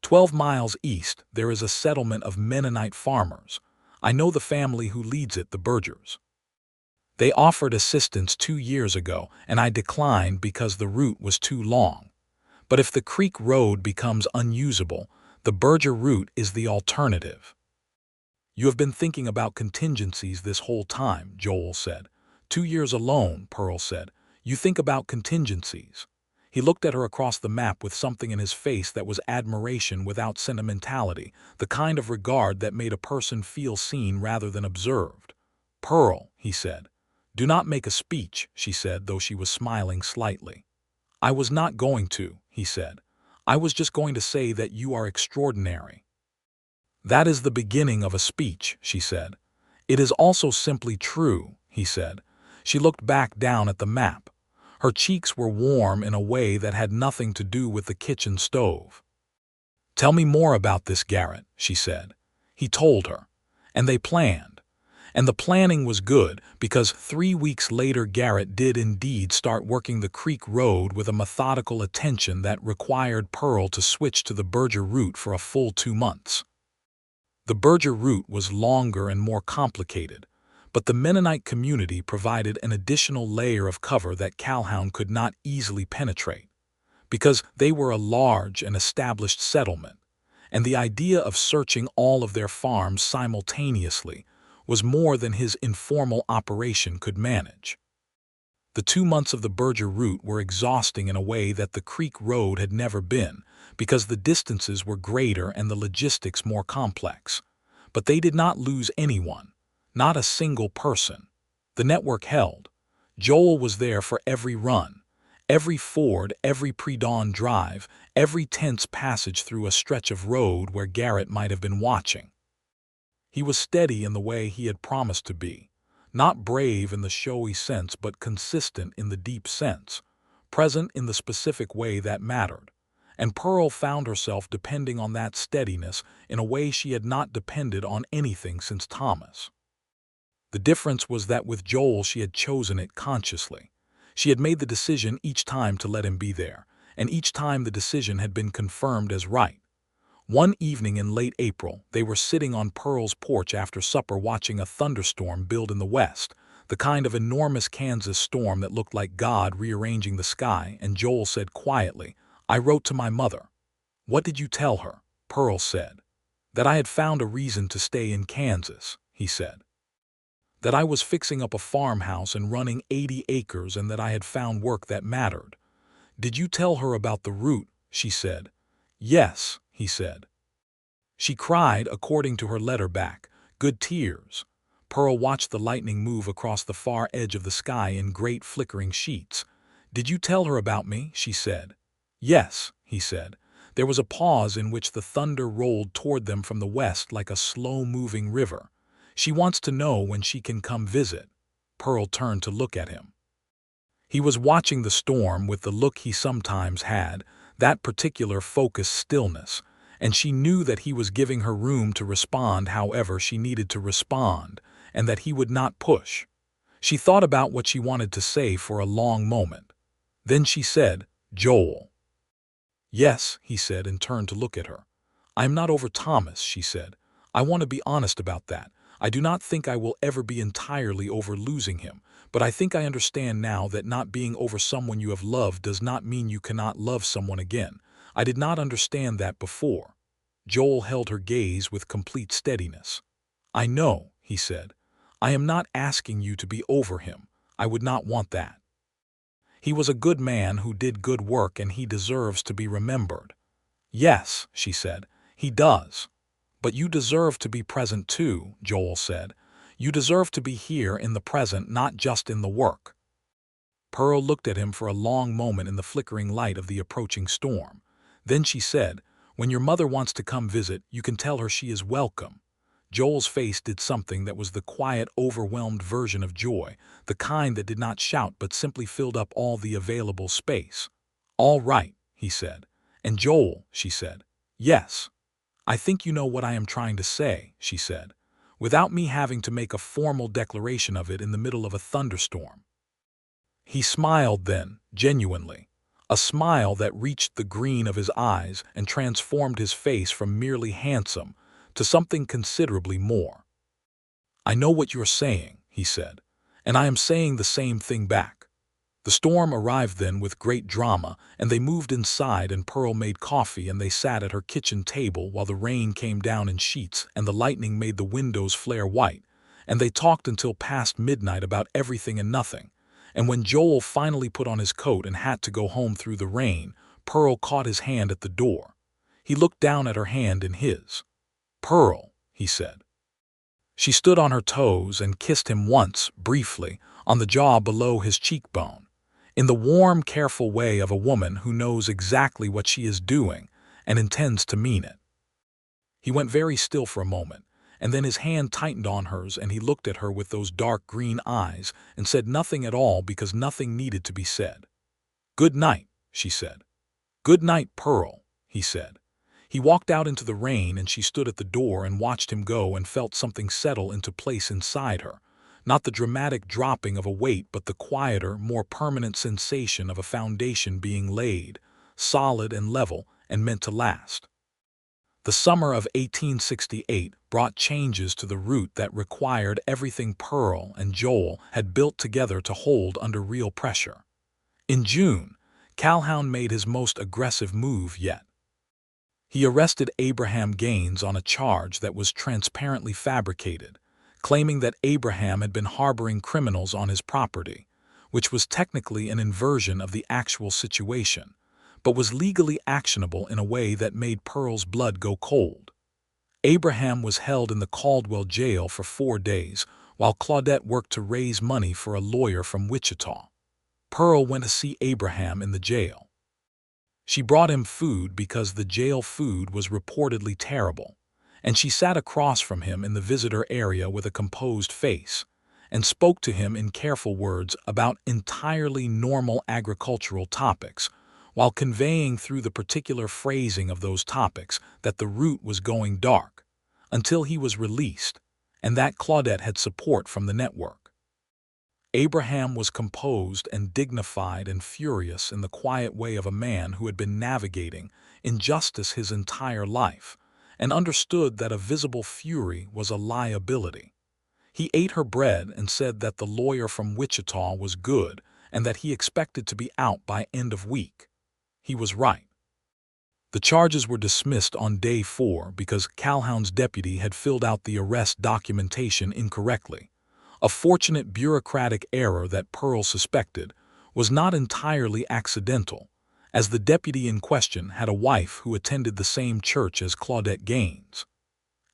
Speaker 1: 12 miles east, there is a settlement of Mennonite farmers. I know the family who leads it, the Bergers. They offered assistance 2 years ago, and I declined because the route was too long. But if the creek road becomes unusable, the Berger route is the alternative. You have been thinking about contingencies this whole time, Joel said. 2 years alone, Pearl said. You think about contingencies. He looked at her across the map with something in his face that was admiration without sentimentality, the kind of regard that made a person feel seen rather than observed. Pearl, he said. Do not make a speech, she said, though she was smiling slightly. I was not going to, he said. I was just going to say that you are extraordinary. That is the beginning of a speech, she said. It is also simply true, he said. She looked back down at the map. Her cheeks were warm in a way that had nothing to do with the kitchen stove. Tell me more about this, Garrett, she said. He told her. And they planned. And the planning was good because 3 weeks later Garrett did indeed start working the creek road with a methodical attention that required Pearl to switch to the Berger route for a full 2 months. The Berger route was longer and more complicated, but the Mennonite community provided an additional layer of cover that Calhoun could not easily penetrate, because they were a large and established settlement, and the idea of searching all of their farms simultaneously was more than his informal operation could manage. The 2 months of the Berger route were exhausting in a way that the creek road had never been, because the distances were greater and the logistics more complex. But they did not lose anyone, not a single person. The network held. Joel was there for every run, every ford, every pre-dawn drive, every tense passage through a stretch of road where Garrett might have been watching. He was steady in the way he had promised to be, not brave in the showy sense but consistent in the deep sense, present in the specific way that mattered, and Pearl found herself depending on that steadiness in a way she had not depended on anything since Thomas. The difference was that with Joel she had chosen it consciously. She had made the decision each time to let him be there, and each time the decision had been confirmed as right. One evening in late April, they were sitting on Pearl's porch after supper watching a thunderstorm build in the west, the kind of enormous Kansas storm that looked like God rearranging the sky, and Joel said quietly, I wrote to my mother. What did you tell her? Pearl said. That I had found a reason to stay in Kansas, he said. That I was fixing up a farmhouse and running 80 acres and that I had found work that mattered. Did you tell her about the route? She said. Yes, he said. She cried, according to her letter back, good tears. Pearl watched the lightning move across the far edge of the sky in great flickering sheets. Did you tell her about me? She said. Yes, he said. There was a pause in which the thunder rolled toward them from the west like a slow-moving river. She wants to know when she can come visit. Pearl turned to look at him. He was watching the storm with the look he sometimes had, that particular focused stillness, and she knew that he was giving her room to respond however she needed to respond, and that he would not push. She thought about what she wanted to say for a long moment. Then she said, "Joel." "Yes," he said, and turned to look at her. "I am not over Thomas," she said. "I want to be honest about that. I do not think I will ever be entirely over losing him, but I think I understand now that not being over someone you have loved does not mean you cannot love someone again. I did not understand that before." Joel held her gaze with complete steadiness. "I know," he said. "I am not asking you to be over him. I would not want that. He was a good man who did good work and he deserves to be remembered." "Yes," she said, "he does." "But you deserve to be present too," Joel said. "You deserve to be here in the present, not just in the work." Pearl looked at him for a long moment in the flickering light of the approaching storm. Then she said, "When your mother wants to come visit, you can tell her she is welcome." Joel's face did something that was the quiet, overwhelmed version of joy, the kind that did not shout but simply filled up all the available space. "All right," he said. "And Joel," she said. "Yes." "I think you know what I am trying to say," she said, "without me having to make a formal declaration of it in the middle of a thunderstorm." He smiled then, genuinely. A smile that reached the green of his eyes and transformed his face from merely handsome to something considerably more. "I know what you're saying," he said, "and I am saying the same thing back." The storm arrived then with great drama, and they moved inside and Pearl made coffee and they sat at her kitchen table while the rain came down in sheets and the lightning made the windows flare white, and they talked until past midnight about everything and nothing. And when Joel finally put on his coat and hat to go home through the rain, Pearl caught his hand at the door. He looked down at her hand in his. "Pearl," he said. She stood on her toes and kissed him once, briefly, on the jaw below his cheekbone, in the warm, careful way of a woman who knows exactly what she is doing and intends to mean it. He went very still for a moment, and then his hand tightened on hers and he looked at her with those dark green eyes and said nothing at all because nothing needed to be said. "Good night," she said. "Good night, Pearl," he said. He walked out into the rain and she stood at the door and watched him go and felt something settle into place inside her. Not the dramatic dropping of a weight but the quieter, more permanent sensation of a foundation being laid, solid and level and meant to last. The summer of 1868 brought changes to the route that required everything Pearl and Joel had built together to hold under real pressure. In June, Calhoun made his most aggressive move yet. He arrested Abraham Gaines on a charge that was transparently fabricated, claiming that Abraham had been harboring criminals on his property, which was technically an inversion of the actual situation, but was legally actionable in a way that made Pearl's blood go cold. Abraham was held in the Caldwell jail for 4 days, while Claudette worked to raise money for a lawyer from Wichita. Pearl went to see Abraham in the jail. She brought him food because the jail food was reportedly terrible, and she sat across from him in the visitor area with a composed face, and spoke to him in careful words about entirely normal agricultural topics, while conveying through the particular phrasing of those topics that the route was going dark, until he was released, and that Claudette had support from the network. Abraham was composed and dignified and furious in the quiet way of a man who had been navigating injustice his entire life and understood that a visible fury was a liability. He ate her bread and said that the lawyer from Wichita was good and that he expected to be out by end of week. He was right. The charges were dismissed on day 4 because Calhoun's deputy had filled out the arrest documentation incorrectly. A fortunate bureaucratic error that Pearl suspected was not entirely accidental, as the deputy in question had a wife who attended the same church as Claudette Gaines.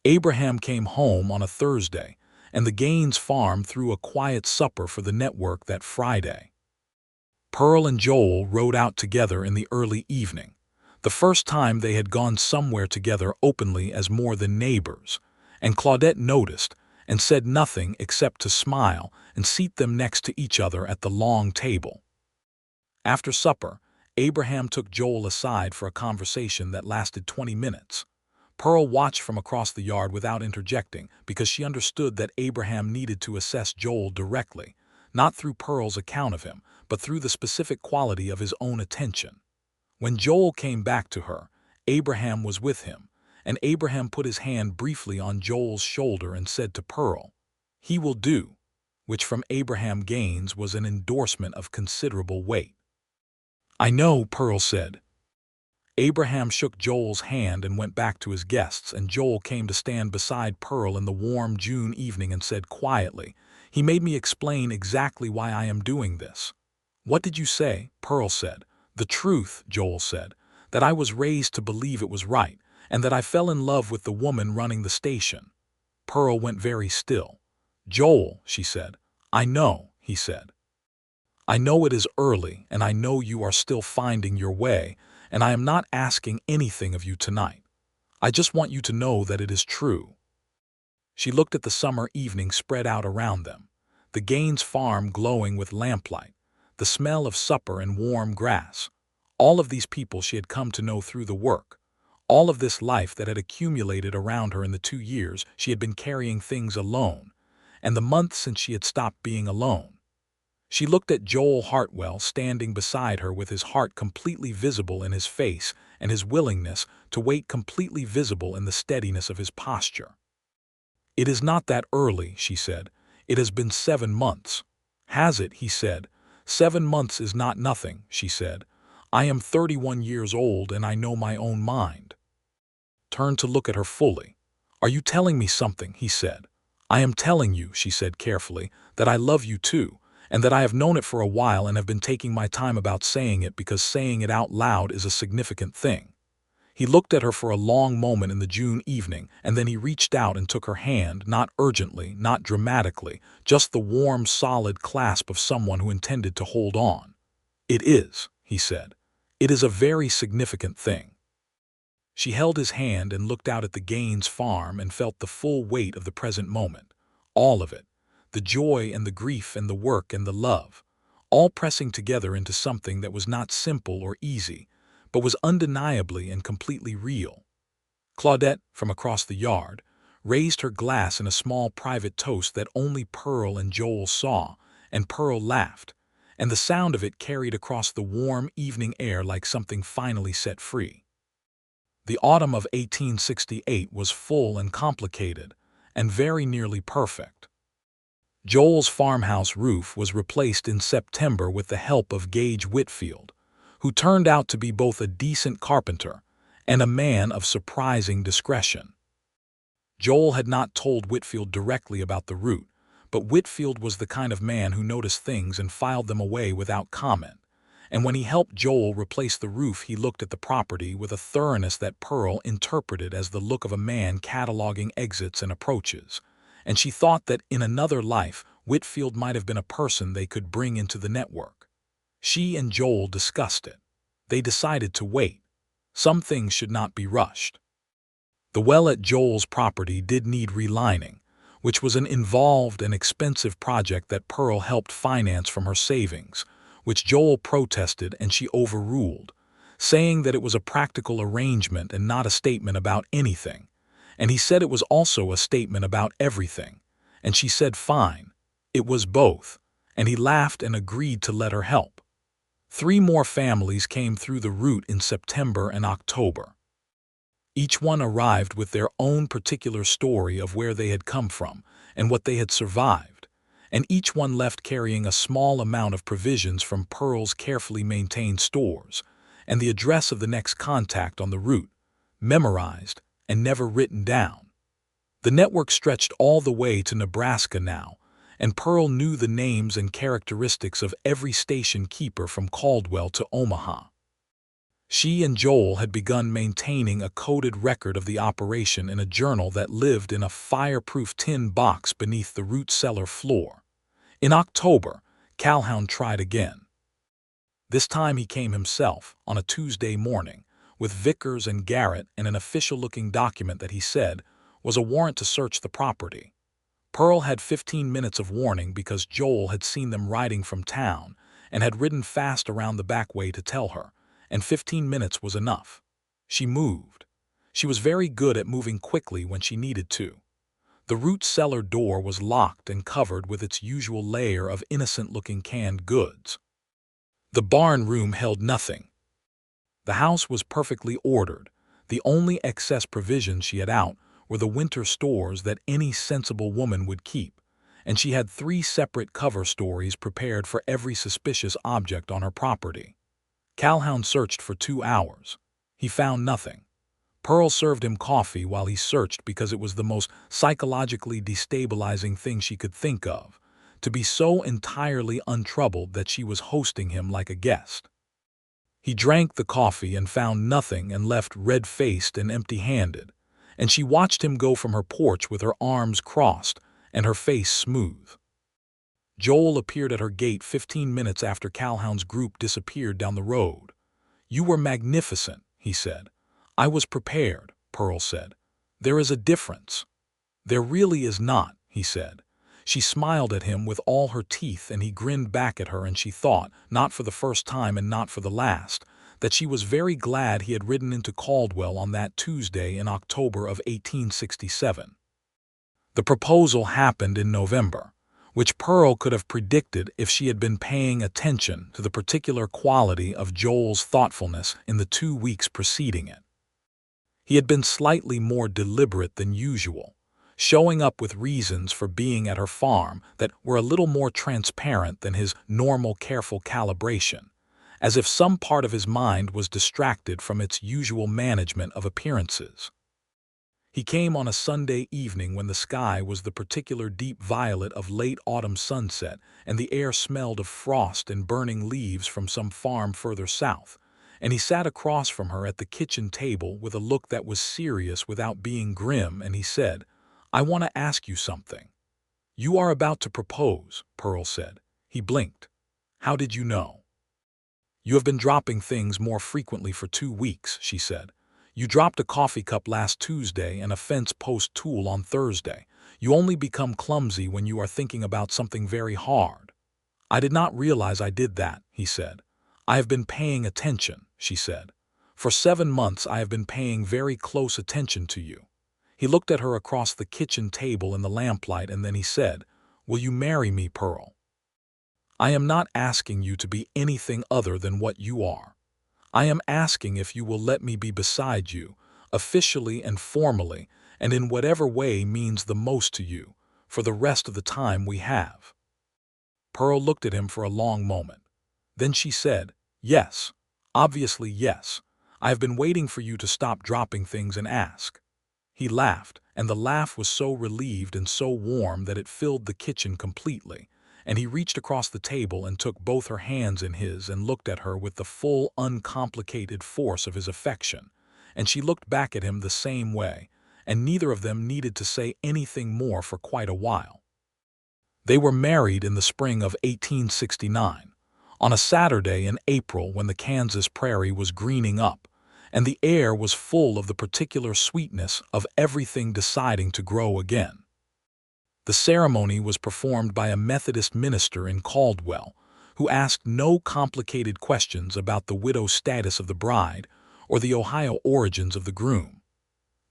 Speaker 1: Abraham came home on a Thursday, and the Gaines farm threw a quiet supper for the network that Friday. Pearl and Joel rode out together in the early evening, the first time they had gone somewhere together openly as more than neighbors, and Claudette noticed and said nothing except to smile and seat them next to each other at the long table. After supper, Abraham took Joel aside for a conversation that lasted 20 minutes. Pearl watched from across the yard without interjecting because she understood that Abraham needed to assess Joel directly, not through Pearl's account of him, but through the specific quality of his own attention. When Joel came back to her, Abraham was with him, and Abraham put his hand briefly on Joel's shoulder and said to Pearl, "He will do," which from Abraham Gaines was an endorsement of considerable weight. "I know," Pearl said. Abraham shook Joel's hand and went back to his guests, and Joel came to stand beside Pearl in the warm June evening and said quietly, "He made me explain exactly why I am doing this." "What did you say?" Pearl said. "The truth," Joel said, "that I was raised to believe it was right, and that I fell in love with the woman running the station." Pearl went very still. "Joel," she said. "I know," he said. "I know it is early, and I know you are still finding your way, and I am not asking anything of you tonight. I just want you to know that it is true." She looked at the summer evening spread out around them, the Gaines farm glowing with lamplight, the smell of supper and warm grass. All of these people she had come to know through the work, all of this life that had accumulated around her in the 2 years she had been carrying things alone, and the months since she had stopped being alone. She looked at Joel Hartwell standing beside her with his heart completely visible in his face and his willingness to wait completely visible in the steadiness of his posture. "It is not that early," she said. "It has been 7 months. "Has it?" he said. 7 months is not nothing," she said. "I am 31 years old and I know my own mind." Turned to look at her fully. "Are you telling me something?" he said. "I am telling you," she said carefully, "that I love you too, and that I have known it for a while and have been taking my time about saying it because saying it out loud is a significant thing." He looked at her for a long moment in the June evening, and then he reached out and took her hand, not urgently, not dramatically, just the warm, solid clasp of someone who intended to hold on. "It is," he said. "It is a very significant thing." She held his hand and looked out at the Gaines farm and felt the full weight of the present moment, all of it, the joy and the grief and the work and the love, all pressing together into something that was not simple or easy, but was undeniably and completely real. Claudette, from across the yard, raised her glass in a small private toast that only Pearl and Joel saw, and Pearl laughed, and the sound of it carried across the warm evening air like something finally set free. The autumn of 1868 was full and complicated, and very nearly perfect. Joel's farmhouse roof was replaced in September with the help of Gage Whitfield, who turned out to be both a decent carpenter and a man of surprising discretion. Joel had not told Whitfield directly about the route, but Whitfield was the kind of man who noticed things and filed them away without comment, and when he helped Joel replace the roof he looked at the property with a thoroughness that Pearl interpreted as the look of a man cataloging exits and approaches, and she thought that in another life Whitfield might have been a person they could bring into the network. She and Joel discussed it. They decided to wait. Some things should not be rushed. The well at Joel's property did need relining, which was an involved and expensive project that Pearl helped finance from her savings, which Joel protested and she overruled, saying that it was a practical arrangement and not a statement about anything, and he said it was also a statement about everything, and she said fine, it was both, and he laughed and agreed to let her help. 3 more families came through the route in September and October. Each one arrived with their own particular story of where they had come from and what they had survived, and each one left carrying a small amount of provisions from Pearl's carefully maintained stores, and the address of the next contact on the route, memorized and never written down. The network stretched all the way to Nebraska now, and Pearl knew the names and characteristics of every station keeper from Caldwell to Omaha. She and Joel had begun maintaining a coded record of the operation in a journal that lived in a fireproof tin box beneath the root cellar floor. In October, Calhoun tried again. This time he came himself, on a Tuesday morning, with Vickers and Garrett and an official-looking document that he said was a warrant to search the property. Pearl had 15 minutes of warning because Joel had seen them riding from town and had ridden fast around the back way to tell her, and 15 minutes was enough. She moved. She was very good at moving quickly when she needed to. The root cellar door was locked and covered with its usual layer of innocent-looking canned goods. The barn room held nothing. The house was perfectly ordered. The only excess provisions she had out were the winter stores that any sensible woman would keep, and she had 3 separate cover stories prepared for every suspicious object on her property. Calhoun searched for 2 hours. He found nothing. Pearl served him coffee while he searched because it was the most psychologically destabilizing thing she could think of, to be so entirely untroubled that she was hosting him like a guest. He drank the coffee and found nothing and left red-faced and empty-handed, and she watched him go from her porch with her arms crossed and her face smooth. Joel appeared at her gate 15 minutes after Calhoun's group disappeared down the road. "You were magnificent," he said. "I was prepared," Pearl said. "There is a difference." "There really is not," he said. She smiled at him with all her teeth and he grinned back at her, and she thought, not for the first time and not for the last, that she was very glad he had ridden into Caldwell on that Tuesday in October of 1867. The proposal happened in November, which Pearl could have predicted if she had been paying attention to the particular quality of Joel's thoughtfulness in the 2 weeks preceding it. He had been slightly more deliberate than usual, showing up with reasons for being at her farm that were a little more transparent than his normal careful calibration, as if some part of his mind was distracted from its usual management of appearances. He came on a Sunday evening when the sky was the particular deep violet of late autumn sunset and the air smelled of frost and burning leaves from some farm further south, and he sat across from her at the kitchen table with a look that was serious without being grim, and he said, "I want to ask you something." "You are about to propose," Pearl said. He blinked. "How did you know?" "You have been dropping things more frequently for 2 weeks," she said. "You dropped a coffee cup last Tuesday and a fence post tool on Thursday. You only become clumsy when you are thinking about something very hard." "I did not realize I did that," he said. "I have been paying attention," she said. "For 7 months I have been paying very close attention to you." He looked at her across the kitchen table in the lamplight and then he said, "Will you marry me, Pearl?" "I am not asking you to be anything other than what you are. I am asking if you will let me be beside you, officially and formally, and in whatever way means the most to you, for the rest of the time we have." Pearl looked at him for a long moment. Then she said, "Yes, obviously yes. I have been waiting for you to stop dropping things and ask." He laughed, and the laugh was so relieved and so warm that it filled the kitchen completely, and he reached across the table and took both her hands in his and looked at her with the full, uncomplicated force of his affection, and she looked back at him the same way, and neither of them needed to say anything more for quite a while. They were married in the spring of 1869, on a Saturday in April when the Kansas prairie was greening up, and the air was full of the particular sweetness of everything deciding to grow again. The ceremony was performed by a Methodist minister in Caldwell, who asked no complicated questions about the widow status of the bride or the Ohio origins of the groom.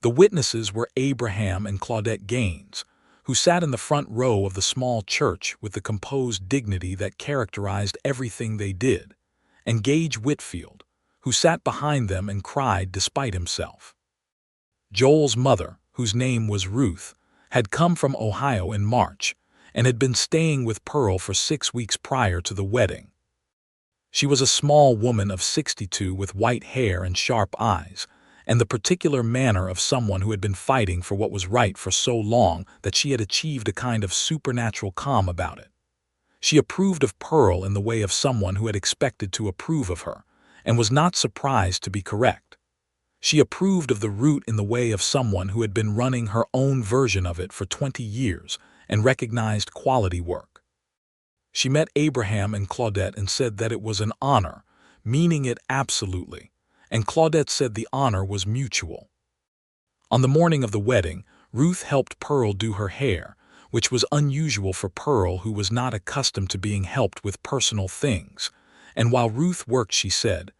Speaker 1: The witnesses were Abraham and Claudette Gaines, who sat in the front row of the small church with the composed dignity that characterized everything they did, and Gage Whitfield, who sat behind them and cried despite himself. Joel's mother, whose name was Ruth, had come from Ohio in March and had been staying with Pearl for 6 weeks prior to the wedding. She was a small woman of 62 with white hair and sharp eyes, and the particular manner of someone who had been fighting for what was right for so long that she had achieved a kind of supernatural calm about it. She approved of Pearl in the way of someone who had expected to approve of her, and was not surprised to be correct. She approved of the route in the way of someone who had been running her own version of it for 20 years and recognized quality work. She met Abraham and Claudette and said that it was an honor, meaning it absolutely, and Claudette said the honor was mutual. On the morning of the wedding, Ruth helped Pearl do her hair, which was unusual for Pearl, who was not accustomed to being helped with personal things. And while Ruth worked, she said,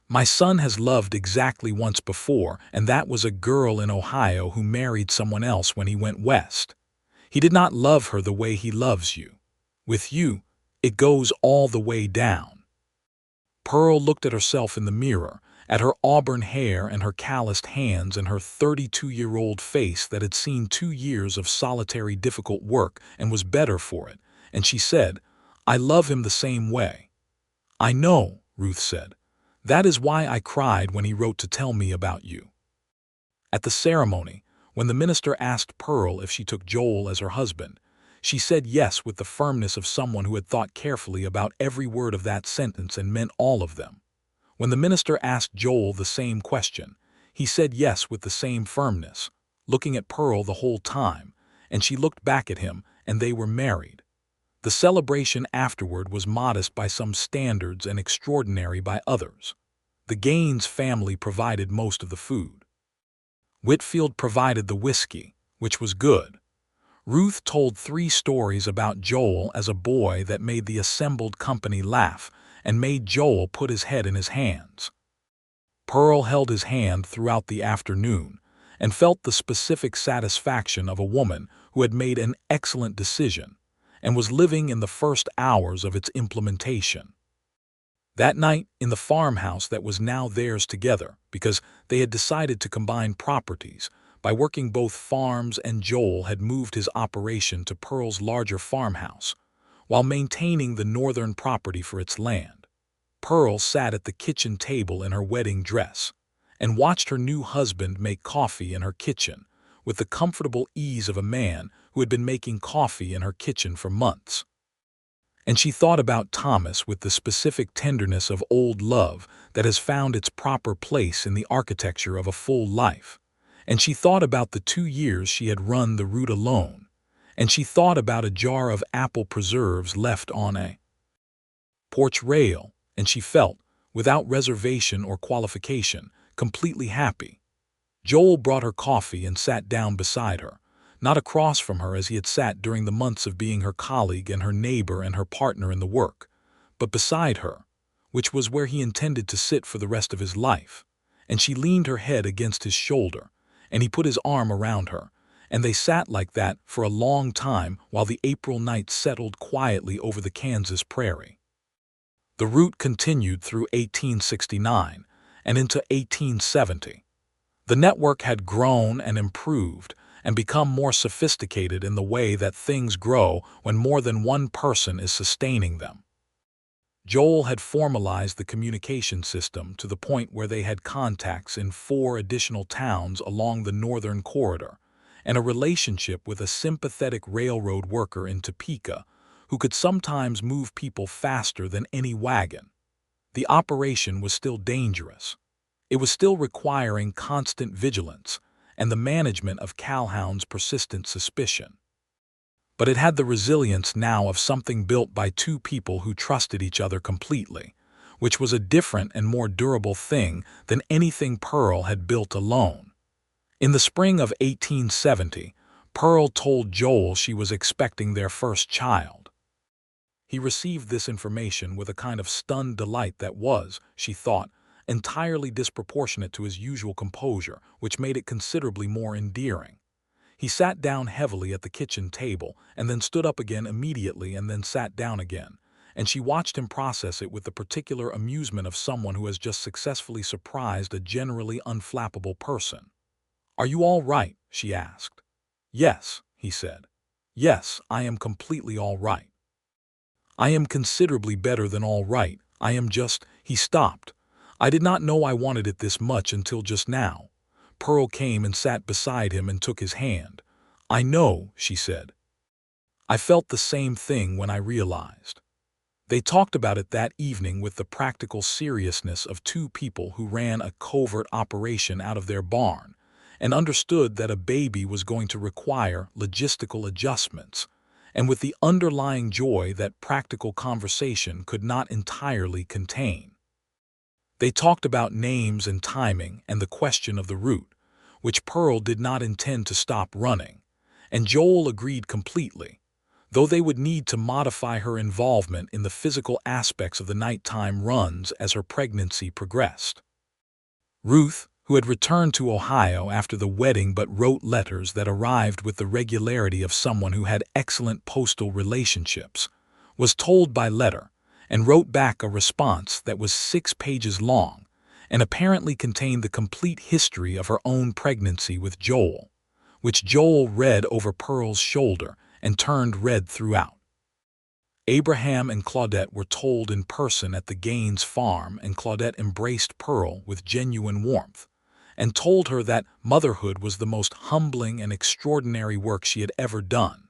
Speaker 1: "My son has loved exactly once before, and that was a girl in Ohio who married someone else when he went west. He did not love her the way he loves you. With you, it goes all the way down." Pearl looked at herself in the mirror, at her auburn hair and her calloused hands and her 32-year-old face that had seen 2 years of solitary difficult work and was better for it, and she said, "I love him the same way." "I know," Ruth said. "That is why I cried when he wrote to tell me about you." At the ceremony, when the minister asked Pearl if she took Joel as her husband, she said yes with the firmness of someone who had thought carefully about every word of that sentence and meant all of them. When the minister asked Joel the same question, he said yes with the same firmness, looking at Pearl the whole time, and she looked back at him, and they were married. The celebration afterward was modest by some standards and extraordinary by others. The Gaines family provided most of the food. Whitfield provided the whiskey, which was good. Ruth told 3 stories about Joel as a boy that made the assembled company laugh and made Joel put his head in his hands. Pearl held his hand throughout the afternoon and felt the specific satisfaction of a woman who had made an excellent decision and was living in the first hours of its implementation. That night, in the farmhouse that was now theirs together, because they had decided to combine properties by working both farms, and Joel had moved his operation to Pearl's larger farmhouse, while maintaining the northern property for its land. Pearl sat at the kitchen table in her wedding dress and watched her new husband make coffee in her kitchen with the comfortable ease of a man who had been making coffee in her kitchen for months. And she thought about Thomas with the specific tenderness of old love that has found its proper place in the architecture of a full life. And she thought about the 2 years she had run the route alone. And she thought about a jar of apple preserves left on a porch rail, and she felt, without reservation or qualification, completely happy. Joel brought her coffee and sat down beside her, not across from her as he had sat during the months of being her colleague and her neighbor and her partner in the work, but beside her, which was where he intended to sit for the rest of his life. And she leaned her head against his shoulder, and he put his arm around her, and they sat like that for a long time while the April night settled quietly over the Kansas prairie. The route continued through 1869 and into 1870. The network had grown and improved and become more sophisticated in the way that things grow when more than one person is sustaining them. Joel had formalized the communication system to the point where they had contacts in 4 additional towns along the northern corridor, and a relationship with a sympathetic railroad worker in Topeka who could sometimes move people faster than any wagon. The operation was still dangerous. It was still requiring constant vigilance and the management of Calhoun's persistent suspicion. But it had the resilience now of something built by 2 people who trusted each other completely, which was a different and more durable thing than anything Pearl had built alone. In the spring of 1870, Pearl told Joel she was expecting their first child. He received this information with a kind of stunned delight that was, she thought, entirely disproportionate to his usual composure, which made it considerably more endearing. He sat down heavily at the kitchen table and then stood up again immediately and then sat down again, and she watched him process it with the particular amusement of someone who has just successfully surprised a generally unflappable person. "Are you all right?" she asked. "Yes," he said. "Yes, I am completely all right. I am considerably better than all right. I am just—" He stopped. "I did not know I wanted it this much until just now." Pearl came and sat beside him and took his hand. "I know," she said. "I felt the same thing when I realized." They talked about it that evening with the practical seriousness of 2 people who ran a covert operation out of their barn and understood that a baby was going to require logistical adjustments, and with the underlying joy that practical conversation could not entirely contain. They talked about names and timing and the question of the route, which Pearl did not intend to stop running, and Joel agreed completely, though they would need to modify her involvement in the physical aspects of the nighttime runs as her pregnancy progressed. Ruth, who had returned to Ohio after the wedding but wrote letters that arrived with the regularity of someone who had excellent postal relationships, was told by letter and wrote back a response that was 6 pages long and apparently contained the complete history of her own pregnancy with Joel, which Joel read over Pearl's shoulder and turned red throughout. Abraham and Claudette were told in person at the Gaines farm, and Claudette embraced Pearl with genuine warmth and told her that motherhood was the most humbling and extraordinary work she had ever done,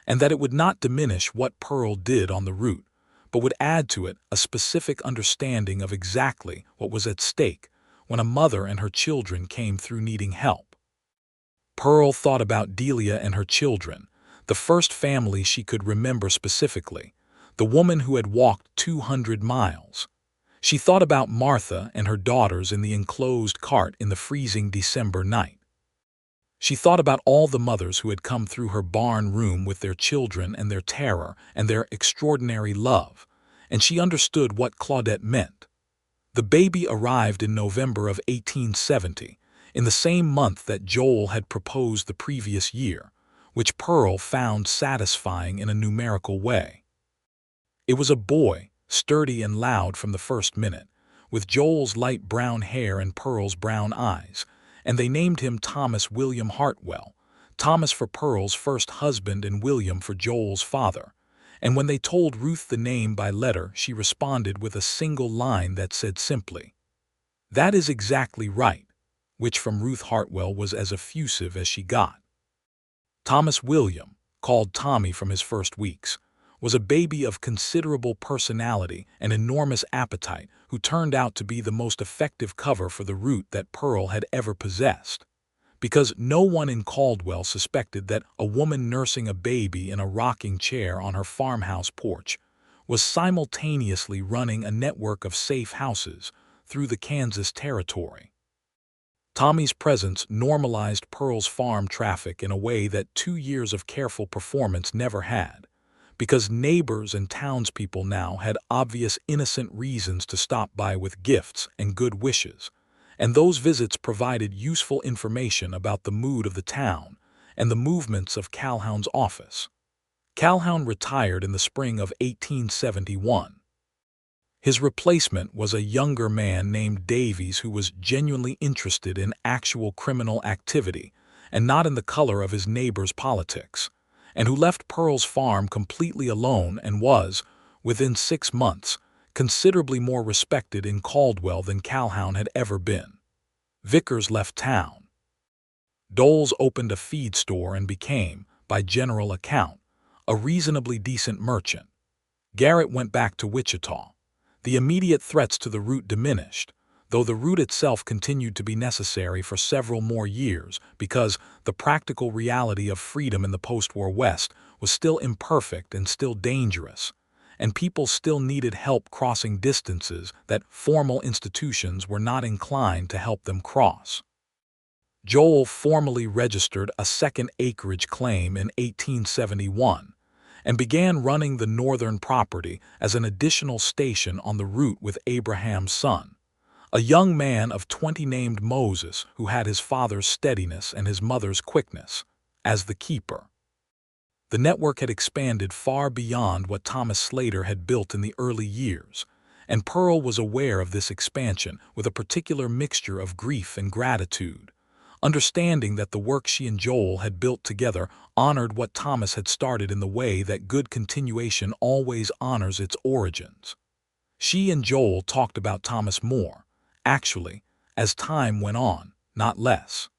Speaker 1: and that it would not diminish what Pearl did on the route, but would add to it a specific understanding of exactly what was at stake when a mother and her children came through needing help. Pearl thought about Delia and her children, the first family she could remember specifically, the woman who had walked 200 miles. She thought about Martha and her daughters in the enclosed cart in the freezing December night. She thought about all the mothers who had come through her barn room with their children and their terror and their extraordinary love, and she understood what Claudette meant. The baby arrived in November of 1870, in the same month that Joel had proposed the previous year, which Pearl found satisfying in a numerical way. It was a boy, sturdy and loud from the first minute, with Joel's light brown hair and Pearl's brown eyes, and they named him Thomas William Hartwell, Thomas for Pearl's first husband and William for Joel's father. And when they told Ruth the name by letter, she responded with a single line that said simply, "That is exactly right," which from Ruth Hartwell was as effusive as she got. Thomas William, called Tommy from his first weeks, was a baby of considerable personality and enormous appetite who turned out to be the most effective cover for the route that Pearl had ever possessed, because no one in Caldwell suspected that a woman nursing a baby in a rocking chair on her farmhouse porch was simultaneously running a network of safe houses through the Kansas territory. Tommy's presence normalized Pearl's farm traffic in a way that 2 years of careful performance never had, because neighbors and townspeople now had obvious innocent reasons to stop by with gifts and good wishes, and those visits provided useful information about the mood of the town and the movements of Calhoun's office. Calhoun retired in the spring of 1871. His replacement was a younger man named Davies who was genuinely interested in actual criminal activity and not in the color of his neighbor's politics, and who left Pearl's farm completely alone and was, within 6 months, considerably more respected in Caldwell than Calhoun had ever been. Vickers left town. Doles opened a feed store and became, by general account, a reasonably decent merchant. Garrett went back to Wichita. The immediate threats to the route diminished, though the route itself continued to be necessary for several more years because the practical reality of freedom in the post-war West was still imperfect and still dangerous, and people still needed help crossing distances that formal institutions were not inclined to help them cross. Joel formally registered a second acreage claim in 1871 and began running the northern property as an additional station on the route with Abraham's son, a young man of 20 named Moses who had his father's steadiness and his mother's quickness, as the keeper. The network had expanded far beyond what Thomas Slater had built in the early years, and Pearl was aware of this expansion with a particular mixture of grief and gratitude, understanding that the work she and Joel had built together honored what Thomas had started in the way that good continuation always honors its origins. She and Joel talked about Thomas more, actually, as time went on, not less.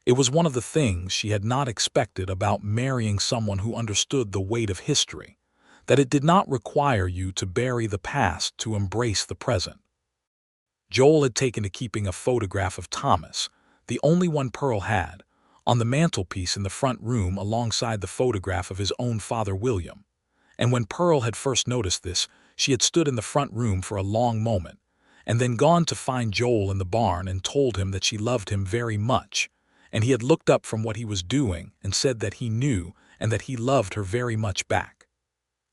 Speaker 1: It was one of the things she had not expected about marrying someone who understood the weight of history, that it did not require you to bury the past to embrace the present. Joel had taken to keeping a photograph of Thomas, the only one Pearl had, on the mantelpiece in the front room alongside the photograph of his own father William, and when Pearl had first noticed this, she had stood in the front room for a long moment, and then gone to find Joel in the barn and told him that she loved him very much, and he had looked up from what he was doing and said that he knew and that he loved her very much back.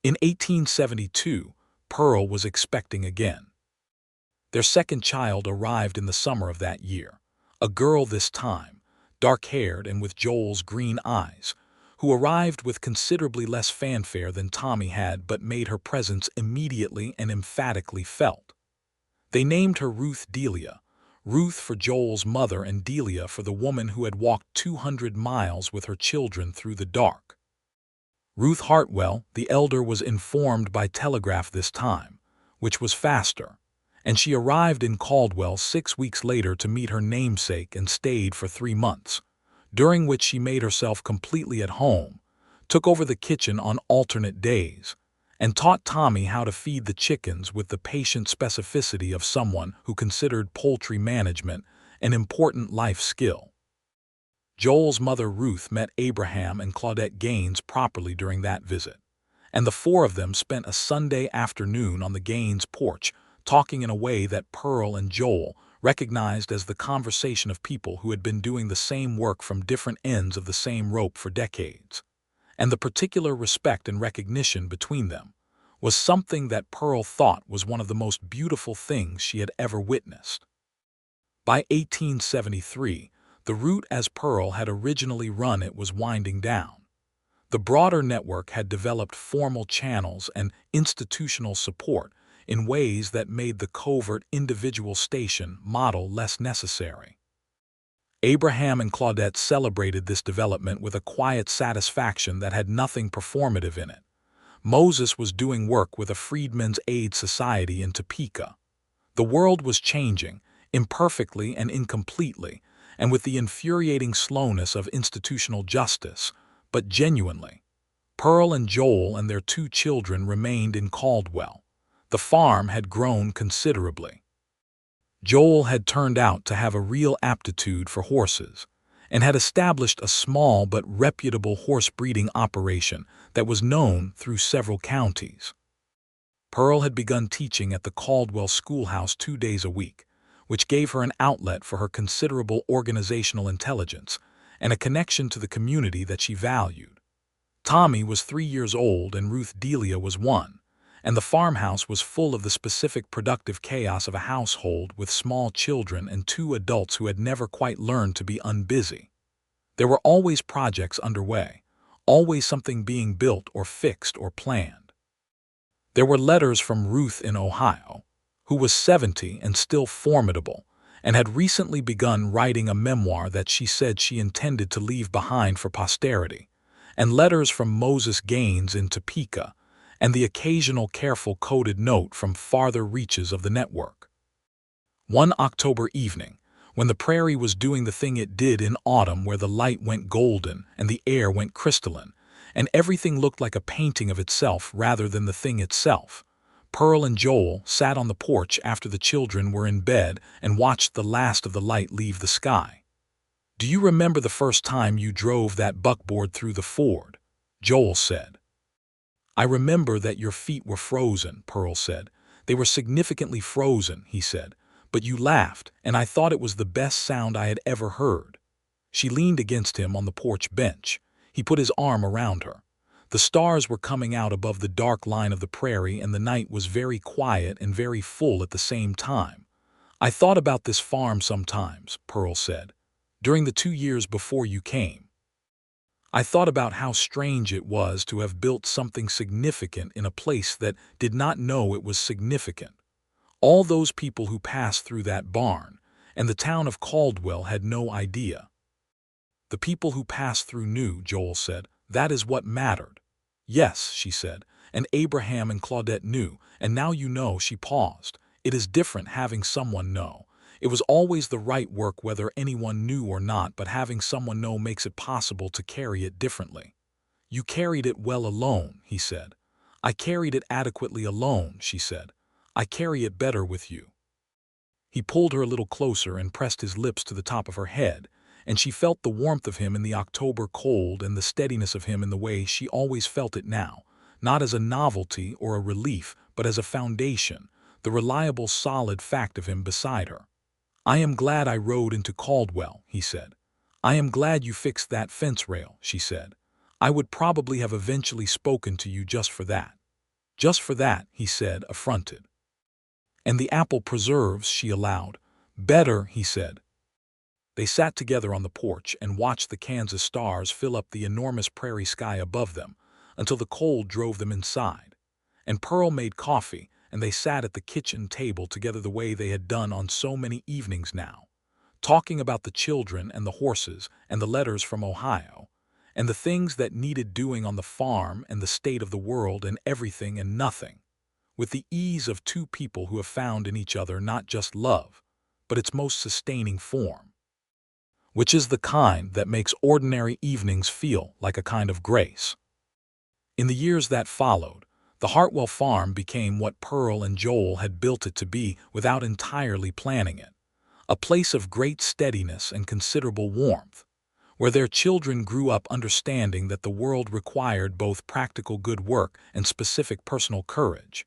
Speaker 1: In 1872, Pearl was expecting again. Their second child arrived in the summer of that year, a girl this time, dark-haired and with Joel's green eyes, who arrived with considerably less fanfare than Tommy had but made her presence immediately and emphatically felt. They named her Ruth Delia, Ruth for Joel's mother and Delia for the woman who had walked 200 miles with her children through the dark. Ruth Hartwell, the elder, was informed by telegraph this time, which was faster, and she arrived in Caldwell 6 weeks later to meet her namesake and stayed for 3 months, during which she made herself completely at home, took over the kitchen on alternate days, and taught Tommy how to feed the chickens with the patient specificity of someone who considered poultry management an important life skill. Joel's mother Ruth met Abraham and Claudette Gaines properly during that visit, and the four of them spent a Sunday afternoon on the Gaines porch, talking in a way that Pearl and Joel recognized as the conversation of people who had been doing the same work from different ends of the same rope for decades. And the particular respect and recognition between them was something that Pearl thought was one of the most beautiful things she had ever witnessed. By 1873, the route as Pearl had originally run it was winding down. The broader network had developed formal channels and institutional support in ways that made the covert individual station model less necessary. Abraham and Claudette celebrated this development with a quiet satisfaction that had nothing performative in it. Moses was doing work with a Freedmen's Aid Society in Topeka. The world was changing, imperfectly and incompletely, and with the infuriating slowness of institutional justice, but genuinely. Pearl and Joel and their 2 children remained in Caldwell. The farm had grown considerably. Joel had turned out to have a real aptitude for horses, and had established a small but reputable horse breeding operation that was known through several counties. Pearl had begun teaching at the Caldwell schoolhouse 2 days a week, which gave her an outlet for her considerable organizational intelligence and a connection to the community that she valued. Tommy was 3 years old and Ruth Delia was 1, and the farmhouse was full of the specific productive chaos of a household with small children and 2 adults who had never quite learned to be unbusy. There were always projects underway, always something being built or fixed or planned. There were letters from Ruth in Ohio, who was 70 and still formidable, and had recently begun writing a memoir that she said she intended to leave behind for posterity, and letters from Moses Gaines in Topeka, and the occasional careful coded note from farther reaches of the network. One October evening, when the prairie was doing the thing it did in autumn where the light went golden and the air went crystalline, and everything looked like a painting of itself rather than the thing itself, Pearl and Joel sat on the porch after the children were in bed and watched the last of the light leave the sky. "Do you remember the first time you drove that buckboard through the ford?" Joel said. "I remember that your feet were frozen," Pearl said. "They were significantly frozen," he said, "but you laughed, and I thought it was the best sound I had ever heard." She leaned against him on the porch bench. He put his arm around her. The stars were coming out above the dark line of the prairie, and the night was very quiet and very full at the same time. "I thought about this farm sometimes," Pearl said, "during the 2 years before you came. I thought about how strange it was to have built something significant in a place that did not know it was significant. All those people who passed through that barn, and the town of Caldwell had no idea." "The people who passed through knew," Joel said. "That is what mattered." "Yes," she said, "and Abraham and Claudette knew, and now you know." She paused. "It is different having someone know. It was always the right work whether anyone knew or not, but having someone know makes it possible to carry it differently." "You carried it well alone," he said. "I carried it adequately alone," she said. "I carry it better with you." He pulled her a little closer and pressed his lips to the top of her head, and she felt the warmth of him in the October cold and the steadiness of him in the way she always felt it now, not as a novelty or a relief, but as a foundation, the reliable, solid fact of him beside her. "I am glad I rode into Caldwell," he said. "I am glad you fixed that fence rail," she said. "I would probably have eventually spoken to you just for that." "Just for that," he said, affronted. "And the apple preserves," she allowed. "Better," he said. They sat together on the porch and watched the Kansas stars fill up the enormous prairie sky above them until the cold drove them inside. And Pearl made coffee, and they sat at the kitchen table together the way they had done on so many evenings now, talking about the children and the horses and the letters from Ohio, and the things that needed doing on the farm and the state of the world and everything and nothing, with the ease of two people who have found in each other not just love, but its most sustaining form, which is the kind that makes ordinary evenings feel like a kind of grace. In the years that followed, the Hartwell farm became what Pearl and Joel had built it to be without entirely planning it, a place of great steadiness and considerable warmth, where their children grew up understanding that the world required both practical good work and specific personal courage,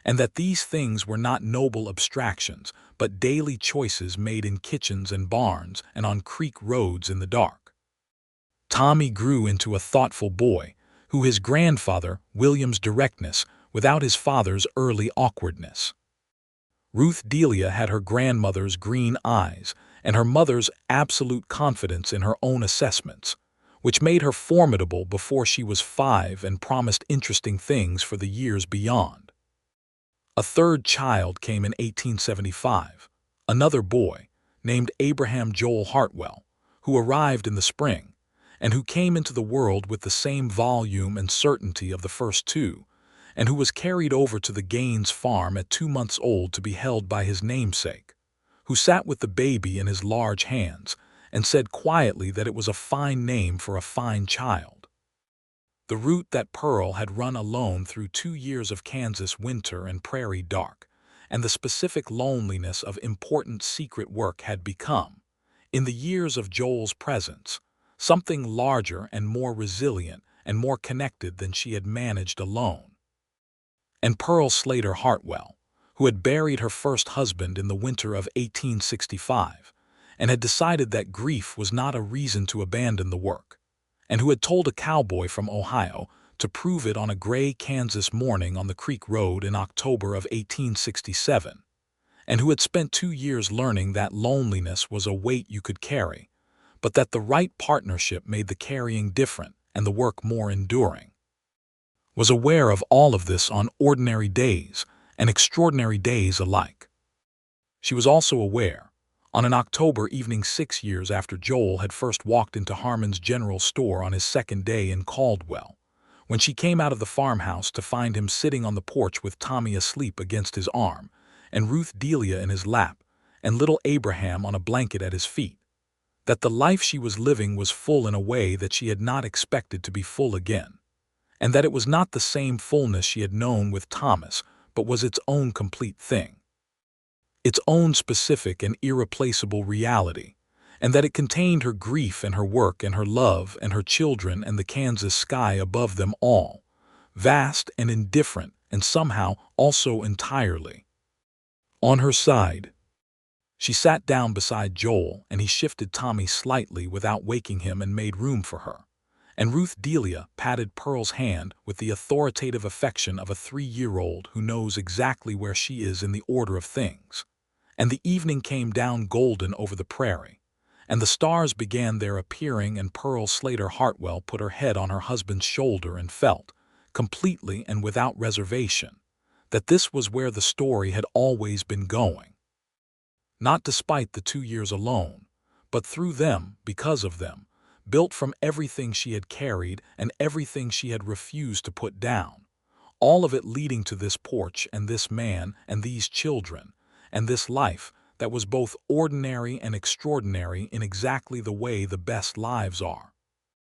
Speaker 1: and that these things were not noble abstractions, but daily choices made in kitchens and barns and on creek roads in the dark. Tommy grew into a thoughtful boy, who his grandfather, William's directness, without his father's early awkwardness. Ruth Delia had her grandmother's green eyes and her mother's absolute confidence in her own assessments, which made her formidable before she was 5 and promised interesting things for the years beyond. A third child came in 1875, another boy, named Abraham Joel Hartwell, who arrived in the spring, and who came into the world with the same volume and certainty of the first two, and who was carried over to the Gaines farm at 2 months old to be held by his namesake, who sat with the baby in his large hands and said quietly that it was a fine name for a fine child. The route that Pearl had run alone through 2 years of Kansas winter and prairie dark, and the specific loneliness of important secret work had become, in the years of Joel's presence, something larger and more resilient and more connected than she had managed alone. And Pearl Slater Hartwell, who had buried her first husband in the winter of 1865, and had decided that grief was not a reason to abandon the work, and who had told a cowboy from Ohio to prove it on a gray Kansas morning on the Creek Road in October of 1867, and who had spent 2 years learning that loneliness was a weight you could carry, but that the right partnership made the carrying different and the work more enduring, was aware of all of this on ordinary days and extraordinary days alike. She was also aware, on an October evening 6 years after Joel had first walked into Harmon's General Store on his second day in Caldwell, when she came out of the farmhouse to find him sitting on the porch with Tommy asleep against his arm, and Ruth Delia in his lap, and little Abraham on a blanket at his feet, that the life she was living was full in a way that she had not expected to be full again, and that it was not the same fullness she had known with Thomas, but was its own complete thing, its own specific and irreplaceable reality, and that it contained her grief and her work and her love and her children and the Kansas sky above them all, vast and indifferent and somehow also entirely on her side. She sat down beside Joel, and he shifted Tommy slightly without waking him and made room for her. And Ruth Delia patted Pearl's hand with the authoritative affection of a 3-year-old who knows exactly where she is in the order of things. And the evening came down golden over the prairie, and the stars began their appearing, and Pearl Slater Hartwell put her head on her husband's shoulder and felt, completely and without reservation, that this was where the story had always been going. Not despite the 2 years alone, but through them, because of them, built from everything she had carried and everything she had refused to put down, all of it leading to this porch and this man and these children, and this life that was both ordinary and extraordinary in exactly the way the best lives are.